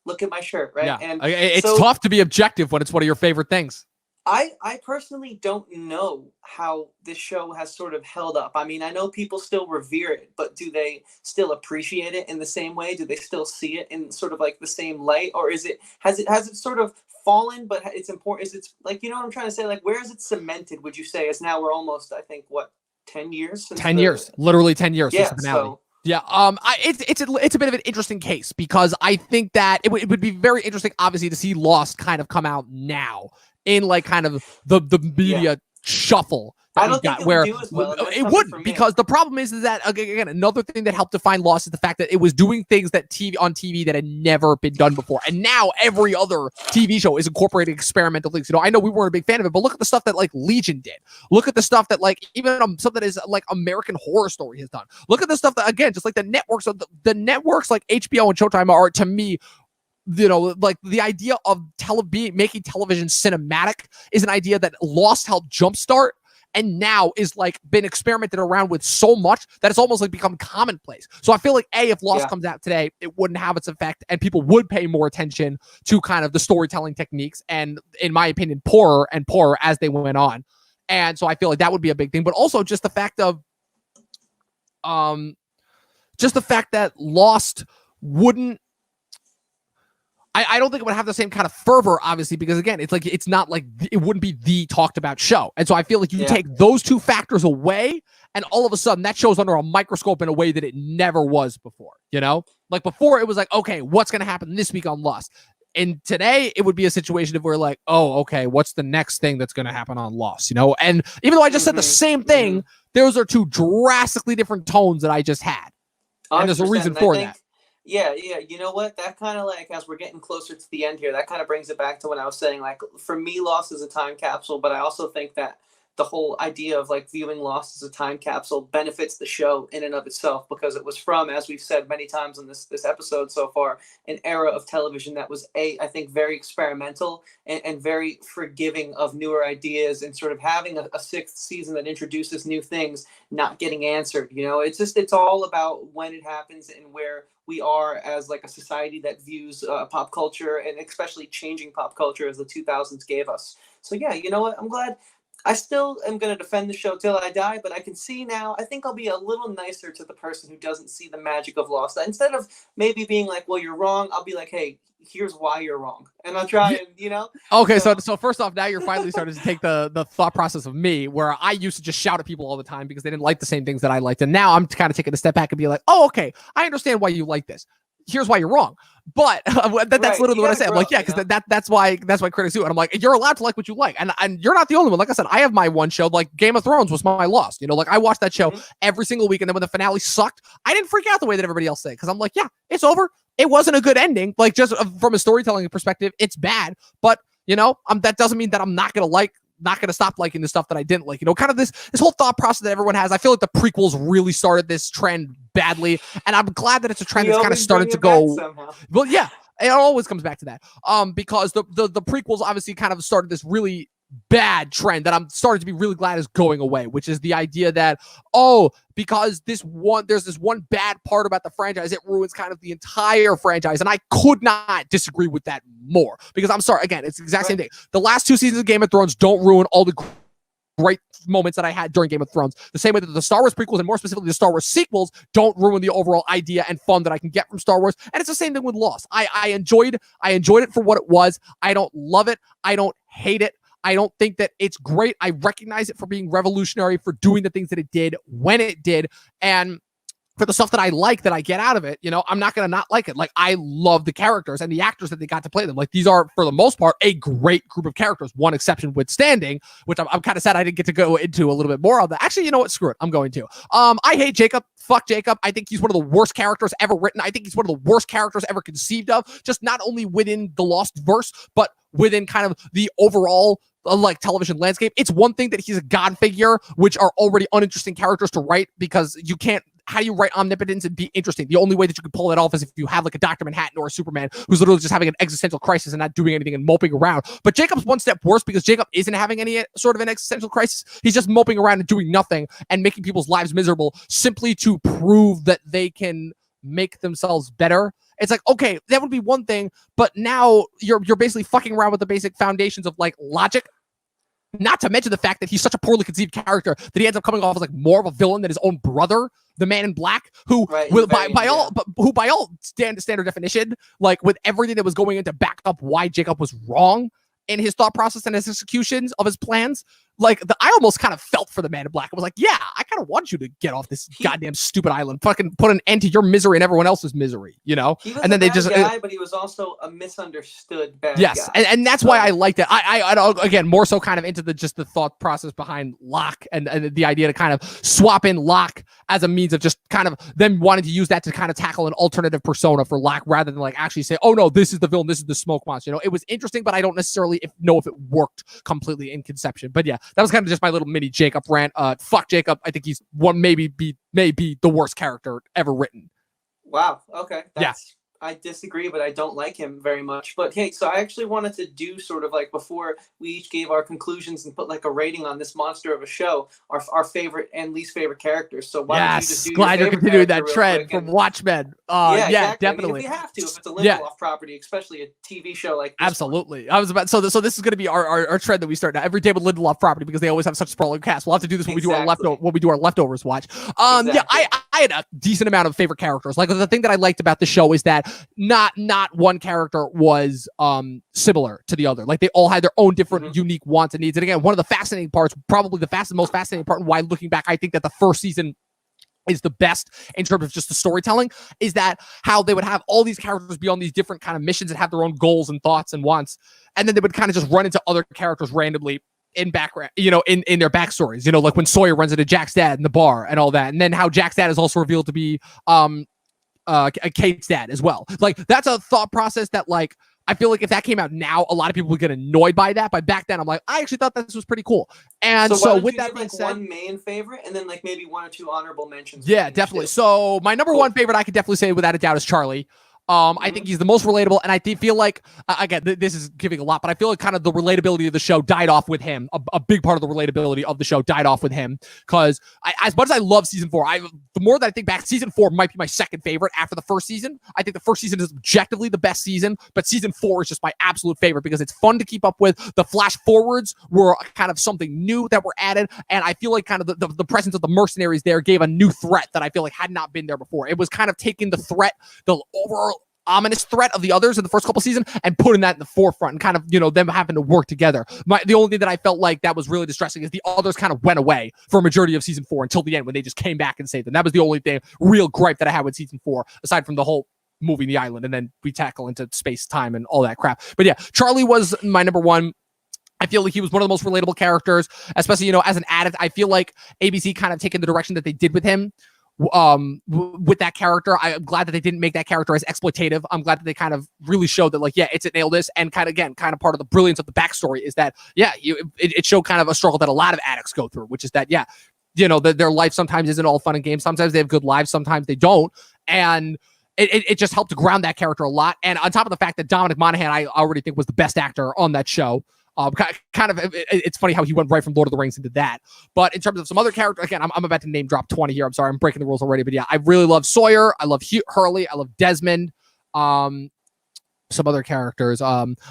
S2: look at my shirt, right?
S1: Yeah.
S2: And
S1: it's tough to be objective when it's one of your favorite things.
S2: I personally don't know how this show has sort of held up. I mean, I know people still revere it, but do they still appreciate it in the same way? Do they still see it in sort of like the same light? Or has it sort of fallen, but it's important? Is it like, what I'm trying to say? Like, where is it cemented, would you say? As now we're almost, I think, 10 years?
S1: 10 years, literally 10 years since the finale.
S2: So,
S1: yeah, it's a bit of an interesting case, because I think that it would be very interesting, obviously, to see Lost kind of come out now in like kind of the media shuffle that
S2: I don't think
S1: where
S2: do as well.
S1: it would, because the problem is that, again, another thing that helped define Lost is the fact that it was doing things that on TV that had never been done before, and now every other TV show is incorporating experimental things. I know we weren't a big fan of it, but look at the stuff that like Legion did. Look at the stuff that like even something that is like American Horror Story has done. Look at the stuff that, again, just like the networks the networks like HBO and Showtime are, to me, like the idea of making television cinematic is an idea that Lost helped jumpstart, and now is like been experimented around with so much that it's almost like become commonplace. So I feel like if Lost comes out today, it wouldn't have its effect, and people would pay more attention to kind of the storytelling techniques, and in my opinion, poorer and poorer as they went on. And so I feel like that would be a big thing, but also just the fact that Lost wouldn't, I don't think it would have the same kind of fervor, obviously, because again, it's like it's not like it wouldn't be the talked about show. And so I feel like you take those two factors away, and all of a sudden that show's under a microscope in a way that it never was before. You know, like before it was like, okay, what's going to happen this week on Lost? And today it would be a situation of where like, oh, okay, what's the next thing that's going to happen on Lost? You know, and even though I just said the same thing, those are two drastically different tones that I just had, and there's a reason for that.
S2: Yeah. You know what? That kind of like, as we're getting closer to the end here, that kind of brings it back to when I was saying, like, for me, Lost is a time capsule, but I also think that the whole idea of like viewing Lost as a time capsule benefits the show in and of itself, because it was from, as we've said many times in this episode so far, an era of television that was I think very experimental and very forgiving of newer ideas, and sort of having a sixth season that introduces new things not getting answered. You know, it's all about when it happens and where we are as like a society that views pop culture, and especially changing pop culture as the 2000s gave us. So yeah, you know what? I'm glad. I still am going to defend the show till I die, but I can see now, I think I'll be a little nicer to the person who doesn't see the magic of Lost. Instead of maybe being like, well, you're wrong, I'll be like, hey, here's why you're wrong. And I'll try and, you know.
S1: Okay, so first off, now you're finally starting to take the thought process of me, where I used to just shout at people all the time because they didn't like the same things that I liked. And now I'm kind of taking a step back and be like, oh, okay, I understand why you like this. Here's why you're wrong. But that's literally what I say. I'm like, yeah, because that's why critics do it. And I'm like, you're allowed to like what you like, and you're not the only one. Like I said, I have my one show. Like Game of Thrones was my Lost. You know, like I watched that show every single week, and then when the finale sucked, I didn't freak out the way that everybody else said, because I'm like, yeah, it's over. It wasn't a good ending. Like, just from a storytelling perspective, it's bad. But you know, that doesn't mean that I'm not gonna stop liking the stuff that I didn't like. You know, kind of this whole thought process that everyone has. I feel like the prequels really started this trend badly, and I'm glad that it's a trend that's kind of started to go. Well, yeah, it always comes back to that. Because the prequels obviously kind of started this really bad trend that I'm starting to be really glad is going away, which is the idea that, oh, because there's this one bad part about the franchise, it ruins kind of the entire franchise. And I could not disagree with that more, because I'm sorry, again, it's the exact same thing. The last two seasons of Game of Thrones don't ruin all the great moments that I had during Game of Thrones, the same way that the Star Wars prequels, and more specifically the Star Wars sequels, don't ruin the overall idea and fun that I can get from Star Wars. And it's the same thing with Lost. I enjoyed it for what it was. I don't love it. I don't hate it. I don't think that it's great. I recognize it for being revolutionary, for doing the things that it did when it did, and for the stuff that I like, that I get out of it. You know, I'm not going to not like it. Like, I love the characters and the actors that they got to play them. Like, these are, for the most part, a great group of characters, one exception withstanding, which I'm kind of sad I didn't get to go into a little bit more of that. Actually, you know what? Screw it. I'm going to. I hate Jacob. Fuck Jacob. I think he's one of the worst characters ever written. I think he's one of the worst characters ever conceived of, just not only within the Lost verse, but within kind of the overall like television landscape. It's one thing that he's a god figure, which are already uninteresting characters to write, because you can't. How do you write omnipotence and be interesting? The only way that you can pull it off is if you have like a Dr. Manhattan or a Superman who's literally just having an existential crisis and not doing anything and moping around. But Jacob's one step worse, because Jacob isn't having any sort of an existential crisis. He's just moping around and doing nothing and making people's lives miserable simply to prove that they can make themselves better. It's like, okay, that would be one thing, but now you're basically fucking around with the basic foundations of like logic. Not to mention the fact that he's such a poorly conceived character that he ends up coming off as like more of a villain than his own brother, the Man in Black, who by all standard definition, like with everything that was going in to back up why Jacob was wrong in his thought process and his executions of his plans, like I almost kind of felt for the Man in Black. I was like, yeah, I kind of want you to get off this goddamn stupid island, fucking put an end to your misery and everyone else's misery, you know?
S2: He was and then they just guy, but he was also a misunderstood bad
S1: guy. And that's why I liked it. I again, more so kind of into the thought process behind Locke and the idea to kind of swap in Locke as a means of just kind of them wanting to use that to kind of tackle an alternative persona for Locke, rather than like actually say, oh no, this is the villain, this is the smoke monster. You know, it was interesting, but I don't necessarily know if it worked completely in conception. But yeah, that was kind of just my little mini Jacob rant. Fuck Jacob. I think he's maybe the worst character ever written.
S2: Wow. Okay. I disagree, but I don't like him very much. But hey, so I actually wanted to do sort of like, before we each gave our conclusions and put like a rating on this monster of a show, our favorite and least favorite characters. So why don't you just do
S1: glad you're continuing that trend from Watchmen. Yeah, exactly. Definitely.
S2: I mean, if you have to, if it's a Lindelof property, especially a TV show like this.
S1: Absolutely. I was about so this is going to be our trend that we start now every day with Lindelof property, because they always have such a sprawling cast. We'll have to do this when we do our leftovers watch. Yeah, I had a decent amount of favorite characters. Like the thing that I liked about the show is that not one character was similar to the other. Like they all had their own different unique wants and needs. And again, one of the fascinating parts, probably the most fascinating part, and why looking back, I think that the first season is the best in terms of just the storytelling, is that how they would have all these characters be on these different kind of missions and have their own goals and thoughts and wants. And then they would kind of just run into other characters randomly in background, in their backstories, like when Sawyer runs into Jack's dad in the bar and all that. And then how Jack's dad is also revealed to be Kate's dad as well. Like that's a thought process that like, I feel like if that came out now, a lot of people would get annoyed by that. But back then, I'm like, I actually thought this was pretty cool. And so with that being said,
S2: one main favorite and then like maybe one or two honorable mentions.
S1: Yeah, definitely. So my number one favorite, I could definitely say without a doubt, is Charlie. I think he's the most relatable, and I feel like, again, this is giving a lot, but I feel like kind of the relatability of the show died off with him. A big part of the relatability of the show died off with him, because as much as I love season 4, the more that I think back, season 4 might be my second favorite after the first season. I think the first season is objectively the best season, but season 4 is just my absolute favorite because it's fun to keep up with. The flash forwards were kind of something new that were added, and I feel like kind of the presence of the mercenaries there gave a new threat that I feel like had not been there before. It was kind of taking the threat, the overall ominous threat of the others in the first couple seasons and putting that in the forefront and kind of, them having to work together. The only thing that I felt like that was really distressing is the others kind of went away for a majority of season 4 until the end when they just came back and saved them. That was the only real gripe that I had with season 4, aside from the whole moving the island and then we tackle into space, time, and all that crap. But yeah, Charlie was my number one. I feel like he was one of the most relatable characters, especially, as an addict. I feel like ABC kind of taken the direction that they did with him. With that character, I'm glad that they didn't make that character as exploitative. I'm glad that they kind of really showed that, like, yeah, it's a nail this, and kind of part of the brilliance of the backstory is that, yeah, it showed kind of a struggle that a lot of addicts go through, which is that, yeah, their life sometimes isn't all fun and games. Sometimes they have good lives, sometimes they don't, and it just helped to ground that character a lot. And on top of the fact that Dominic Monaghan, I already think was the best actor on that show. It's funny how he went right from Lord of the Rings into that. But in terms of some other characters, again, I'm about to name drop 20 here. I'm sorry, I'm breaking the rules already. But yeah, I really love Sawyer. I love Hurley. I love Desmond. Some other characters.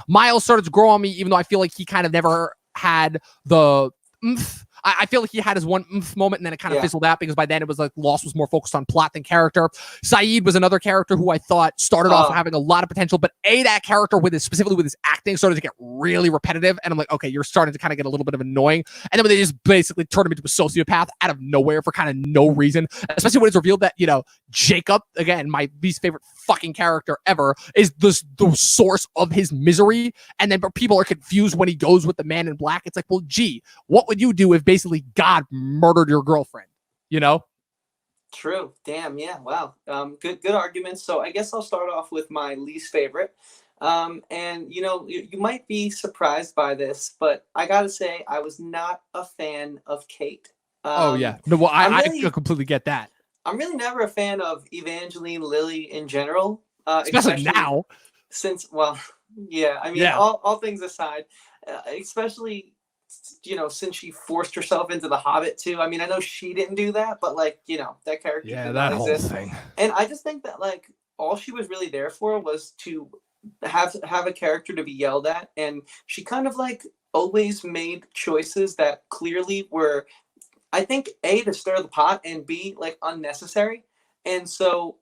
S1: Miles started to grow on me, even though I feel like he kind of never had the oomph. I feel like he had his one moment and then it kind of fizzled out because by then it was like Lost was more focused on plot than character. Saeed was another character who I thought started off having a lot of potential, but that character specifically with his acting started to get really repetitive. And I'm like, okay, you're starting to kind of get a little bit of annoying. And then when they just basically turned him into a sociopath out of nowhere for kind of no reason, especially when it's revealed that, Jacob, again, my least favorite fucking character ever, is the source of his misery. And then people are confused when he goes with the man in black. It's like, well, gee, what would you do if basically God murdered your girlfriend,
S2: True. Damn. Yeah. Wow. Good arguments. So I guess I'll start off with my least favorite. And you might be surprised by this, but I gotta say I was not a fan of Kate.
S1: Oh yeah. No, well, I completely get that.
S2: I'm really never a fan of Evangeline Lilly in general.
S1: Especially now.
S2: Since, yeah, I mean, all things aside, especially, since she forced herself into The Hobbit too. I mean, I know she didn't do that, but that character did not exist. Whole thing. And I just think that all she was really there for was to have a character to be yelled at, and she kind of always made choices that clearly were, I think, A, to stir the pot, and B, unnecessary. And so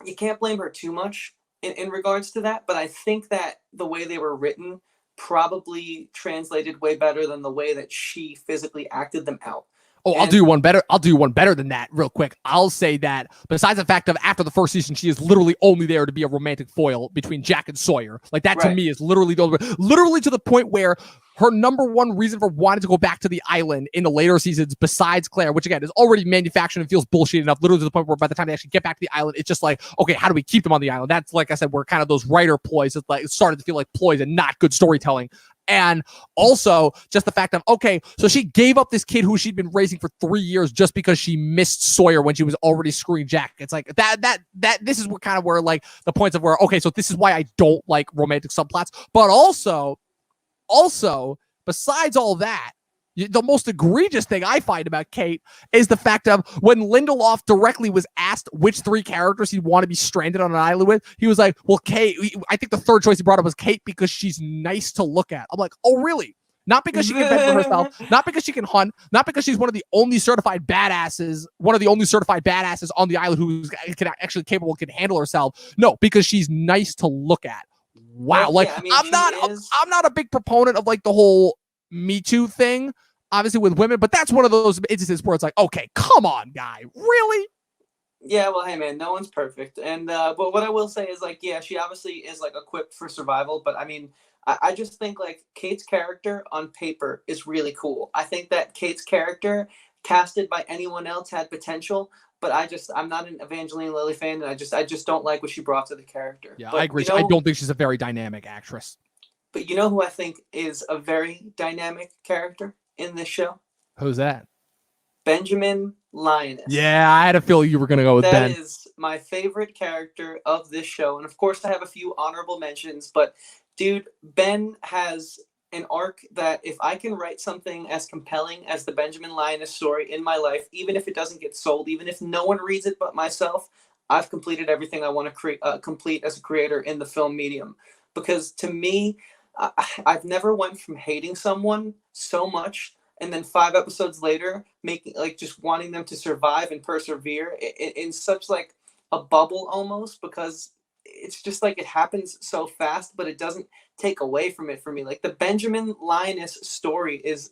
S2: you can't blame her too much in regards to that. But I think that the way they were written probably translated way better than the way that she physically acted them out.
S1: Oh, I'll do one better. I'll do one better than that real quick. I'll say that besides the fact of after the first season, she is literally only there to be a romantic foil between Jack and Sawyer. Like that to me is literally to the point where her number one reason for wanting to go back to the island in the later seasons, besides Claire, which again is already manufactured and feels bullshit enough, literally to the point where by the time they actually get back to the island, it's just like, okay, how do we keep them on the island? That's, like I said, where kind of those writer ploys, it started to feel like ploys and not good storytelling. And also just the fact of, okay, so she gave up this kid who she'd been raising for 3 years just because she missed Sawyer when she was already screwing Jack. It's like that this is kind of where the points of where, okay, so this is why I don't like romantic subplots, but also besides all that, the most egregious thing I find about Kate is the fact of when Lindelof directly was asked which 3 characters he'd want to be stranded on an island with, he was like, well, Kate, I think the third choice he brought up was Kate because she's nice to look at. I'm like, oh, really? Not because she can fend for herself, not because she can hunt, not because she's one of the only certified badasses on the island who can actually capable, can handle herself. No, because she's nice to look at. Wow.
S2: Well,
S1: like
S2: yeah, I mean,
S1: I'm not a big proponent of like the whole Me Too thing, obviously with women, but that's one of those instances where it's like, okay, come on, guy. Really?
S2: Yeah, well, hey man, no one's perfect, and but what I will say is like, yeah, she obviously is like equipped for survival, but I mean, I just think like Kate's character on paper is really cool. I think that Kate's character casted by anyone else had potential, but I'm not an Evangeline Lilly fan, and I just don't like what she brought to the character.
S1: Yeah,
S2: but,
S1: I agree.
S2: You know,
S1: I don't think she's a very dynamic actress.
S2: But you know who I think is a very dynamic character in this show?
S1: Who's that?
S2: Benjamin Linus.
S1: Yeah, I had a feeling you were going to go with Ben.
S2: That is my favorite character of this show. And of course, I have a few honorable mentions, but dude, Ben has an arc that if I can write something as compelling as the Benjamin Linus story in my life, even if it doesn't get sold, even if no one reads it but myself, I've completed everything I want to complete as a creator in the film medium. Because to me, I've never went from hating someone so much and then 5 episodes later making like just wanting them to survive and persevere in such like a bubble almost, because it's just like it happens so fast, but it doesn't take away from it for me. Like the Benjamin Linus story is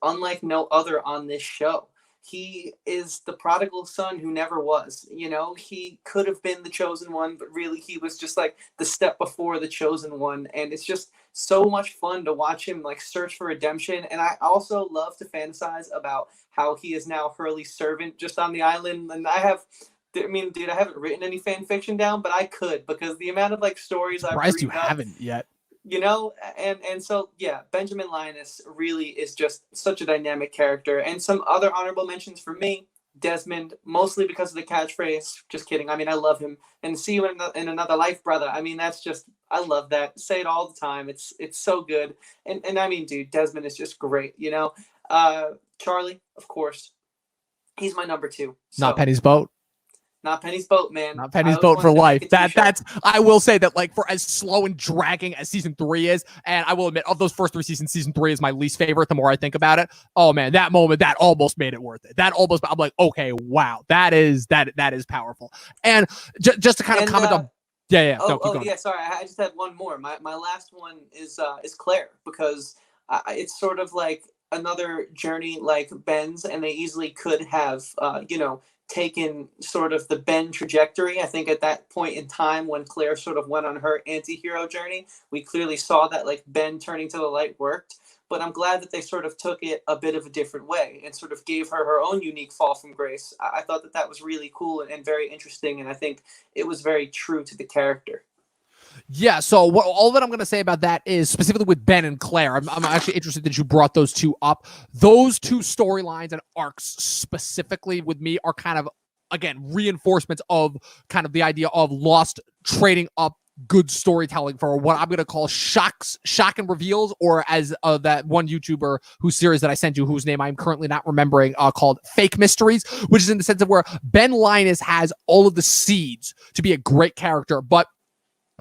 S2: unlike no other on this show. He is the prodigal son who never was. You know, he could have been the chosen one, but really he was just like the step before the chosen one. And it's just so much fun to watch him like search for redemption. And I also love to fantasize about how he is now Hurley's servant just on the island. And I haven't written any fan fiction down, but I could, because the amount of like stories I've
S1: surprised you haven't yet.
S2: You know, and so yeah, Benjamin Linus really is just such a dynamic character. And some other honorable mentions for me: Desmond, mostly because of the catchphrase. Just kidding. I mean, I love him. And see you in another life, brother. I mean, that's just, I love that. Say it all the time. It's so good. And I mean, dude, Desmond is just great. You know, Charlie, of course, he's my number 2. So.
S1: Not Penny's Boat.
S2: Not Penny's Boat, man.
S1: Not Penny's Boat for life. That's I will say that like for as slow and dragging as season 3 is, and I will admit of those first 3 seasons, season 3 is my least favorite. The more I think about it, oh man, that moment that almost made it worth it. I'm like, okay, wow, that is powerful. And just to kind of comment on, yeah.
S2: Yeah. Sorry, I just had one more. My last one is Claire, because it's sort of like another journey like Ben's, and they easily could have taken sort of the Ben trajectory. I think at that point in time when Claire sort of went on her anti-hero journey, we clearly saw that like Ben turning to the light worked, but I'm glad that they sort of took it a bit of a different way and sort of gave her own unique fall from grace. I thought that was really cool and very interesting, and I think it was very true to the character.
S1: Yeah, so all that I'm going to say about that is specifically with Ben and Claire. I'm actually interested that you brought those two up. Those two storylines and arcs specifically with me are kind of, again, reinforcements of kind of the idea of Lost trading up good storytelling for what I'm going to call shock and reveals, or as that one YouTuber whose series that I sent you, whose name I'm currently not remembering, called Fake Mysteries, which is in the sense of where Ben Linus has all of the seeds to be a great character, but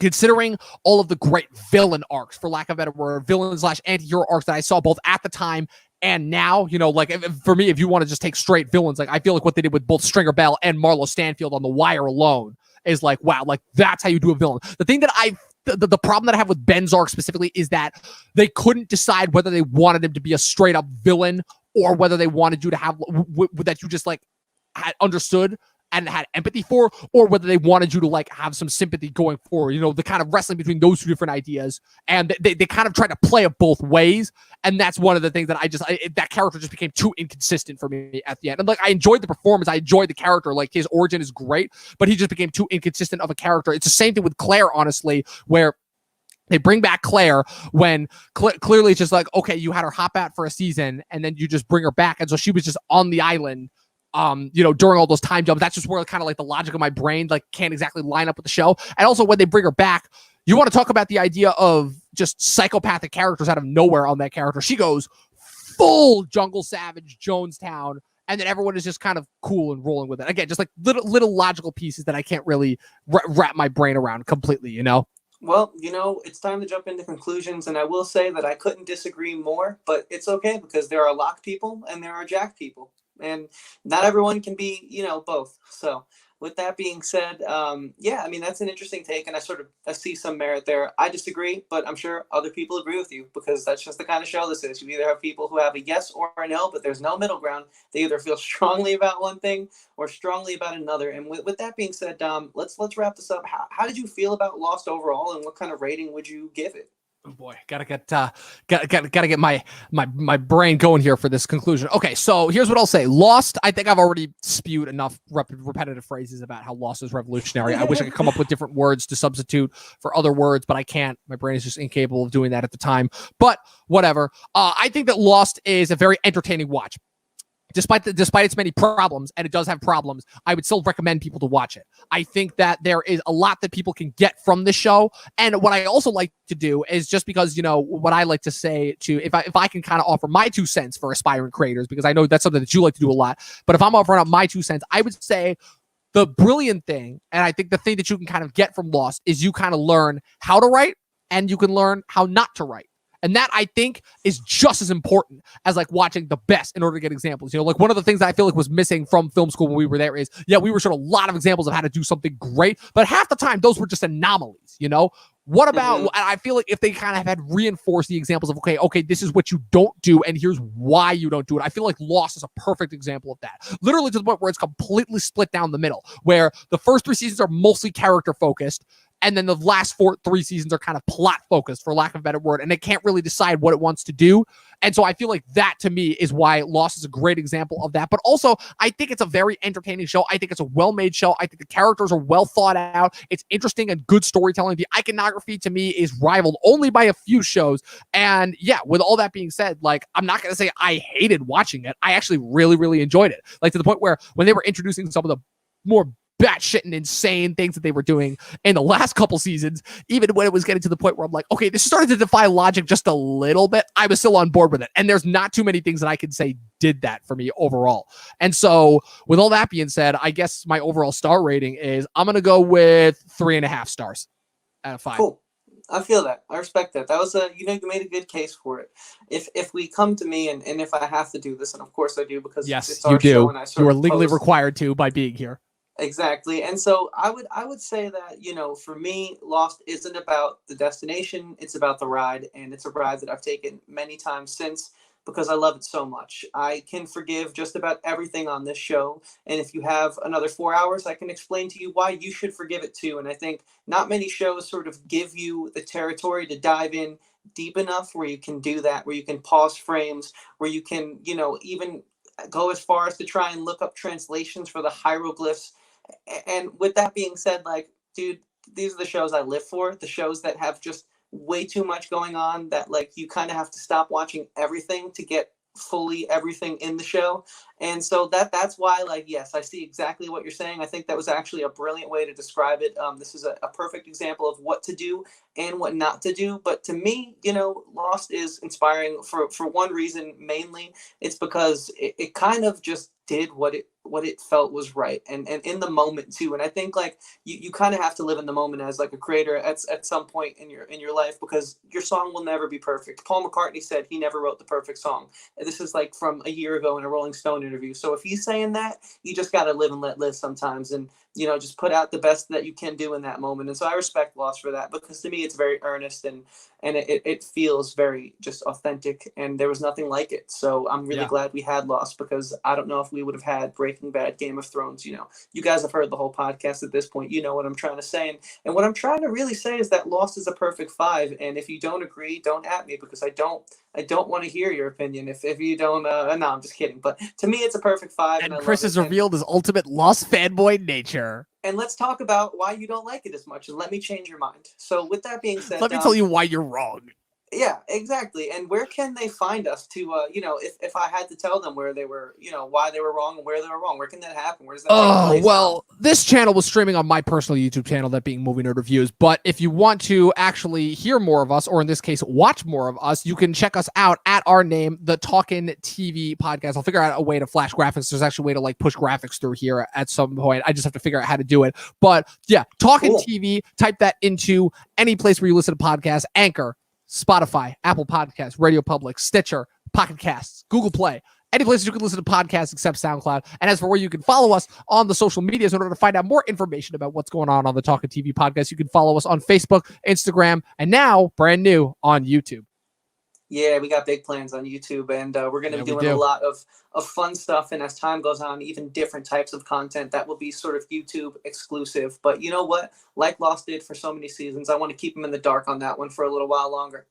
S1: considering all of the great villain arcs, for lack of a better word, villain/anti-hero arcs that I saw both at the time and now, like for me, if you want to just take straight villains, like I feel like what they did with both Stringer Bell and Marlo Stanfield on The Wire alone is like, wow, like that's how you do a villain. The thing that the problem that I have with Ben's arc specifically is that they couldn't decide whether they wanted him to be a straight up villain or whether they wanted you to have that you just like had understood and had empathy for, or whether they wanted you to like have some sympathy going forward, the kind of wrestling between those two different ideas. And they kind of tried to play it both ways. And that's one of the things that that character just became too inconsistent for me at the end. And like, I enjoyed the performance. I enjoyed the character. Like his origin is great, but he just became too inconsistent of a character. It's the same thing with Claire, honestly, where they bring back Claire when clearly it's just like, okay, you had her hop out for a season and then you just bring her back. And so she was just on the island during all those time jumps. That's just where kind of like the logic of my brain like can't exactly line up with the show. And also when they bring her back, you want to talk about the idea of just psychopathic characters out of nowhere on that character. She goes full Jungle Savage, Jonestown, and then everyone is just kind of cool and rolling with it. Again, just like little logical pieces that I can't really wrap my brain around completely,
S2: Well, it's time to jump into conclusions, and I will say that I couldn't disagree more, but it's okay because there are Lock people and there are Jack people, and not everyone can be, both. So with that being said, yeah, I mean, that's an interesting take, and I see some merit there. I disagree, but I'm sure other people agree with you because that's just the kind of show this is. You either have people who have a yes or a no, but there's no middle ground. They either feel strongly about one thing or strongly about another. And with that being said, Dom, let's wrap this up. How did you feel about Lost overall, and what kind of rating would you give it?
S1: Oh boy, gotta get my brain going here for this conclusion. Okay, so here's what I'll say. Lost, I think I've already spewed enough repetitive phrases about how Lost is revolutionary. I wish I could come up with different words to substitute for other words, but I can't. My brain is just incapable of doing that at the time. But whatever. I think that Lost is a very entertaining watch. Despite its many problems, and it does have problems, I would still recommend people to watch it. I think that there is a lot that people can get from the show. And what I also like to do is, just because, what I like to say to, if I can kind of offer my 2 cents for aspiring creators, because I know that's something that you like to do a lot, but if I'm offering up my 2 cents, I would say the brilliant thing, and I think the thing that you can kind of get from Lost, is you kind of learn how to write and you can learn how not to write. And that, I think, is just as important as like watching the best in order to get examples. Like one of the things that I feel like was missing from film school when we were there is, we were showing a lot of examples of how to do something great, but half the time those were just anomalies, What about, I feel like if they kind of had reinforced the examples of, okay, this is what you don't do, and here's why you don't do it. I feel like Lost is a perfect example of that. Literally to the point where it's completely split down the middle, where the first 3 seasons are mostly character focused, and then the last 3 seasons are kind of plot focused, for lack of a better word, and it can't really decide what it wants to do. And so I feel like that, to me, is why Lost is a great example of that. But also, I think it's a very entertaining show. I think it's a well-made show. I think the characters are well thought out. It's interesting and good storytelling. The iconography, to me, is rivaled only by a few shows. And yeah, with all that being said, like, I'm not going to say I hated watching it. I actually really, really enjoyed it. Like, to the point where when they were introducing some of the more batshit and insane things that they were doing in the last couple seasons, even when it was getting to the point where I'm like, okay, this started to defy logic just a little bit, I was still on board with it. And there's not too many things that I can say did that for me overall. And so with all that being said, I guess my overall star rating is, I'm going to go with 3.5 stars out of 5.
S2: Cool. I feel that. I respect that. That was you made a good case for it. If we come to me and if I have to do this, and of course I do, because
S1: yes,
S2: it's our
S1: you do.
S2: Show and I
S1: you are legally required to by being here.
S2: Exactly. And so I would say that, for me, Lost isn't about the destination. It's about the ride. And it's a ride that I've taken many times since, because I love it so much. I can forgive just about everything on this show. And if you have another 4 hours, I can explain to you why you should forgive it too. And I think not many shows sort of give you the territory to dive in deep enough where you can do that, where you can pause frames, where you can, even go as far as to try and look up translations for the hieroglyphs. And with that being said, like, dude, these are the shows I live for, the shows that have just way too much going on, that like you kind of have to stop watching everything to get fully everything in the show. And so that's why, like, yes, I see exactly what you're saying. I think that was actually a brilliant way to describe it. This is a perfect example of what to do and what not to do. But to me, Lost is inspiring for one reason mainly. It's because it kind of just did what it felt was right, and in the moment too. And I think like you kind of have to live in the moment as like a creator at some point in your life, because your song will never be perfect. Paul McCartney said he never wrote the perfect song. And this is like from a year ago in a Rolling Stone interview. So if he's saying that, you just got to live and let live sometimes, and just put out the best that you can do in that moment. And so I respect Lost for that, because to me it's very earnest, and it feels very just authentic, and there was nothing like it. So I'm really glad we had Lost, because I don't know if we would have had Breaking Bad, Game of Thrones. You guys have heard the whole podcast at this point. You know what I'm trying to say. And what I'm trying to really say is that Lost is a perfect 5. And if you don't agree, don't at me, because I don't want to hear your opinion. If you don't, no, I'm just kidding. But to me, it's a perfect 5.
S1: And Chris has revealed his ultimate Lost fanboy nature.
S2: And let's talk about why you don't like it as much, and let me change your mind. So with that being said,
S1: let me tell you why you're wrong.
S2: Yeah, exactly. And where can they find us to, if I had to tell them where they were, why they were wrong and where they were wrong, where can that happen? Where does that take place?
S1: Well, this channel was streaming on my personal YouTube channel, that being Movie Nerd Reviews. But if you want to actually hear more of us, or in this case, watch more of us, you can check us out at our name, the Talkin TV Podcast. I'll figure out a way to flash graphics. There's actually a way to like push graphics through here at some point. I just have to figure out how to do it. But yeah, Talkin TV, type that into any place where you listen to podcasts, Anchor, Spotify, Apple Podcasts, Radio Public, Stitcher, Pocket Casts, Google Play, any places you can listen to podcasts except SoundCloud. And as for where you can follow us on the social medias in order to find out more information about what's going on the Talkin TV Podcast, you can follow us on Facebook, Instagram, and now brand new on YouTube.
S2: Yeah, we got big plans on YouTube, and we're going to be doing a lot of fun stuff. And as time goes on, even different types of content that will be sort of YouTube exclusive. But you know what? Like Lost did for so many seasons, I want to keep them in the dark on that one for a little while longer.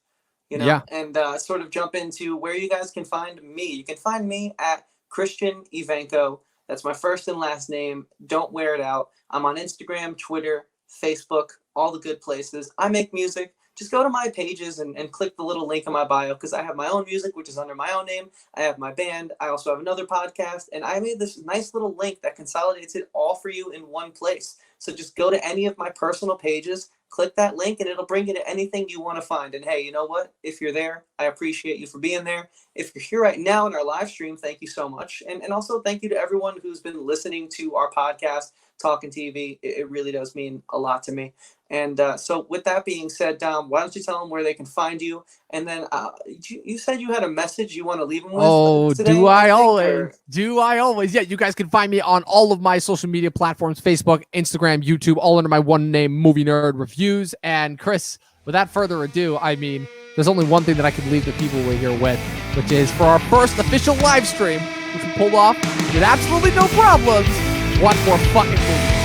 S2: And sort of jump into where you guys can find me. You can find me at Christian Evanko. That's my first and last name. Don't wear it out. I'm on Instagram, Twitter, Facebook, all the good places. I make music. Just go to my pages and click the little link in my bio, because I have my own music, which is under my own name. I have my band. I also have another podcast, and I made this nice little link that consolidates it all for you in one place. So just go to any of my personal pages, click that link, and it'll bring you to anything you want to find. And hey, you know what? If you're there, I appreciate you for being there. If you're here right now in our live stream, thank you so much. And also thank you to everyone who's been listening to our podcast, Talkin TV. It really does mean a lot to me. And so with that being said, Dom, why don't you tell them where they can find you? And then you said you had a message you want to leave them with today,
S1: do I always? Yeah, you guys can find me on all of my social media platforms, Facebook, Instagram, YouTube, all under my one name, Movie Nerd Reviews. And Chris, without further ado, I mean, there's only one thing that I can leave the people we're here with, which is for our first official live stream, which we pulled off with absolutely no problems, watch more fucking movies.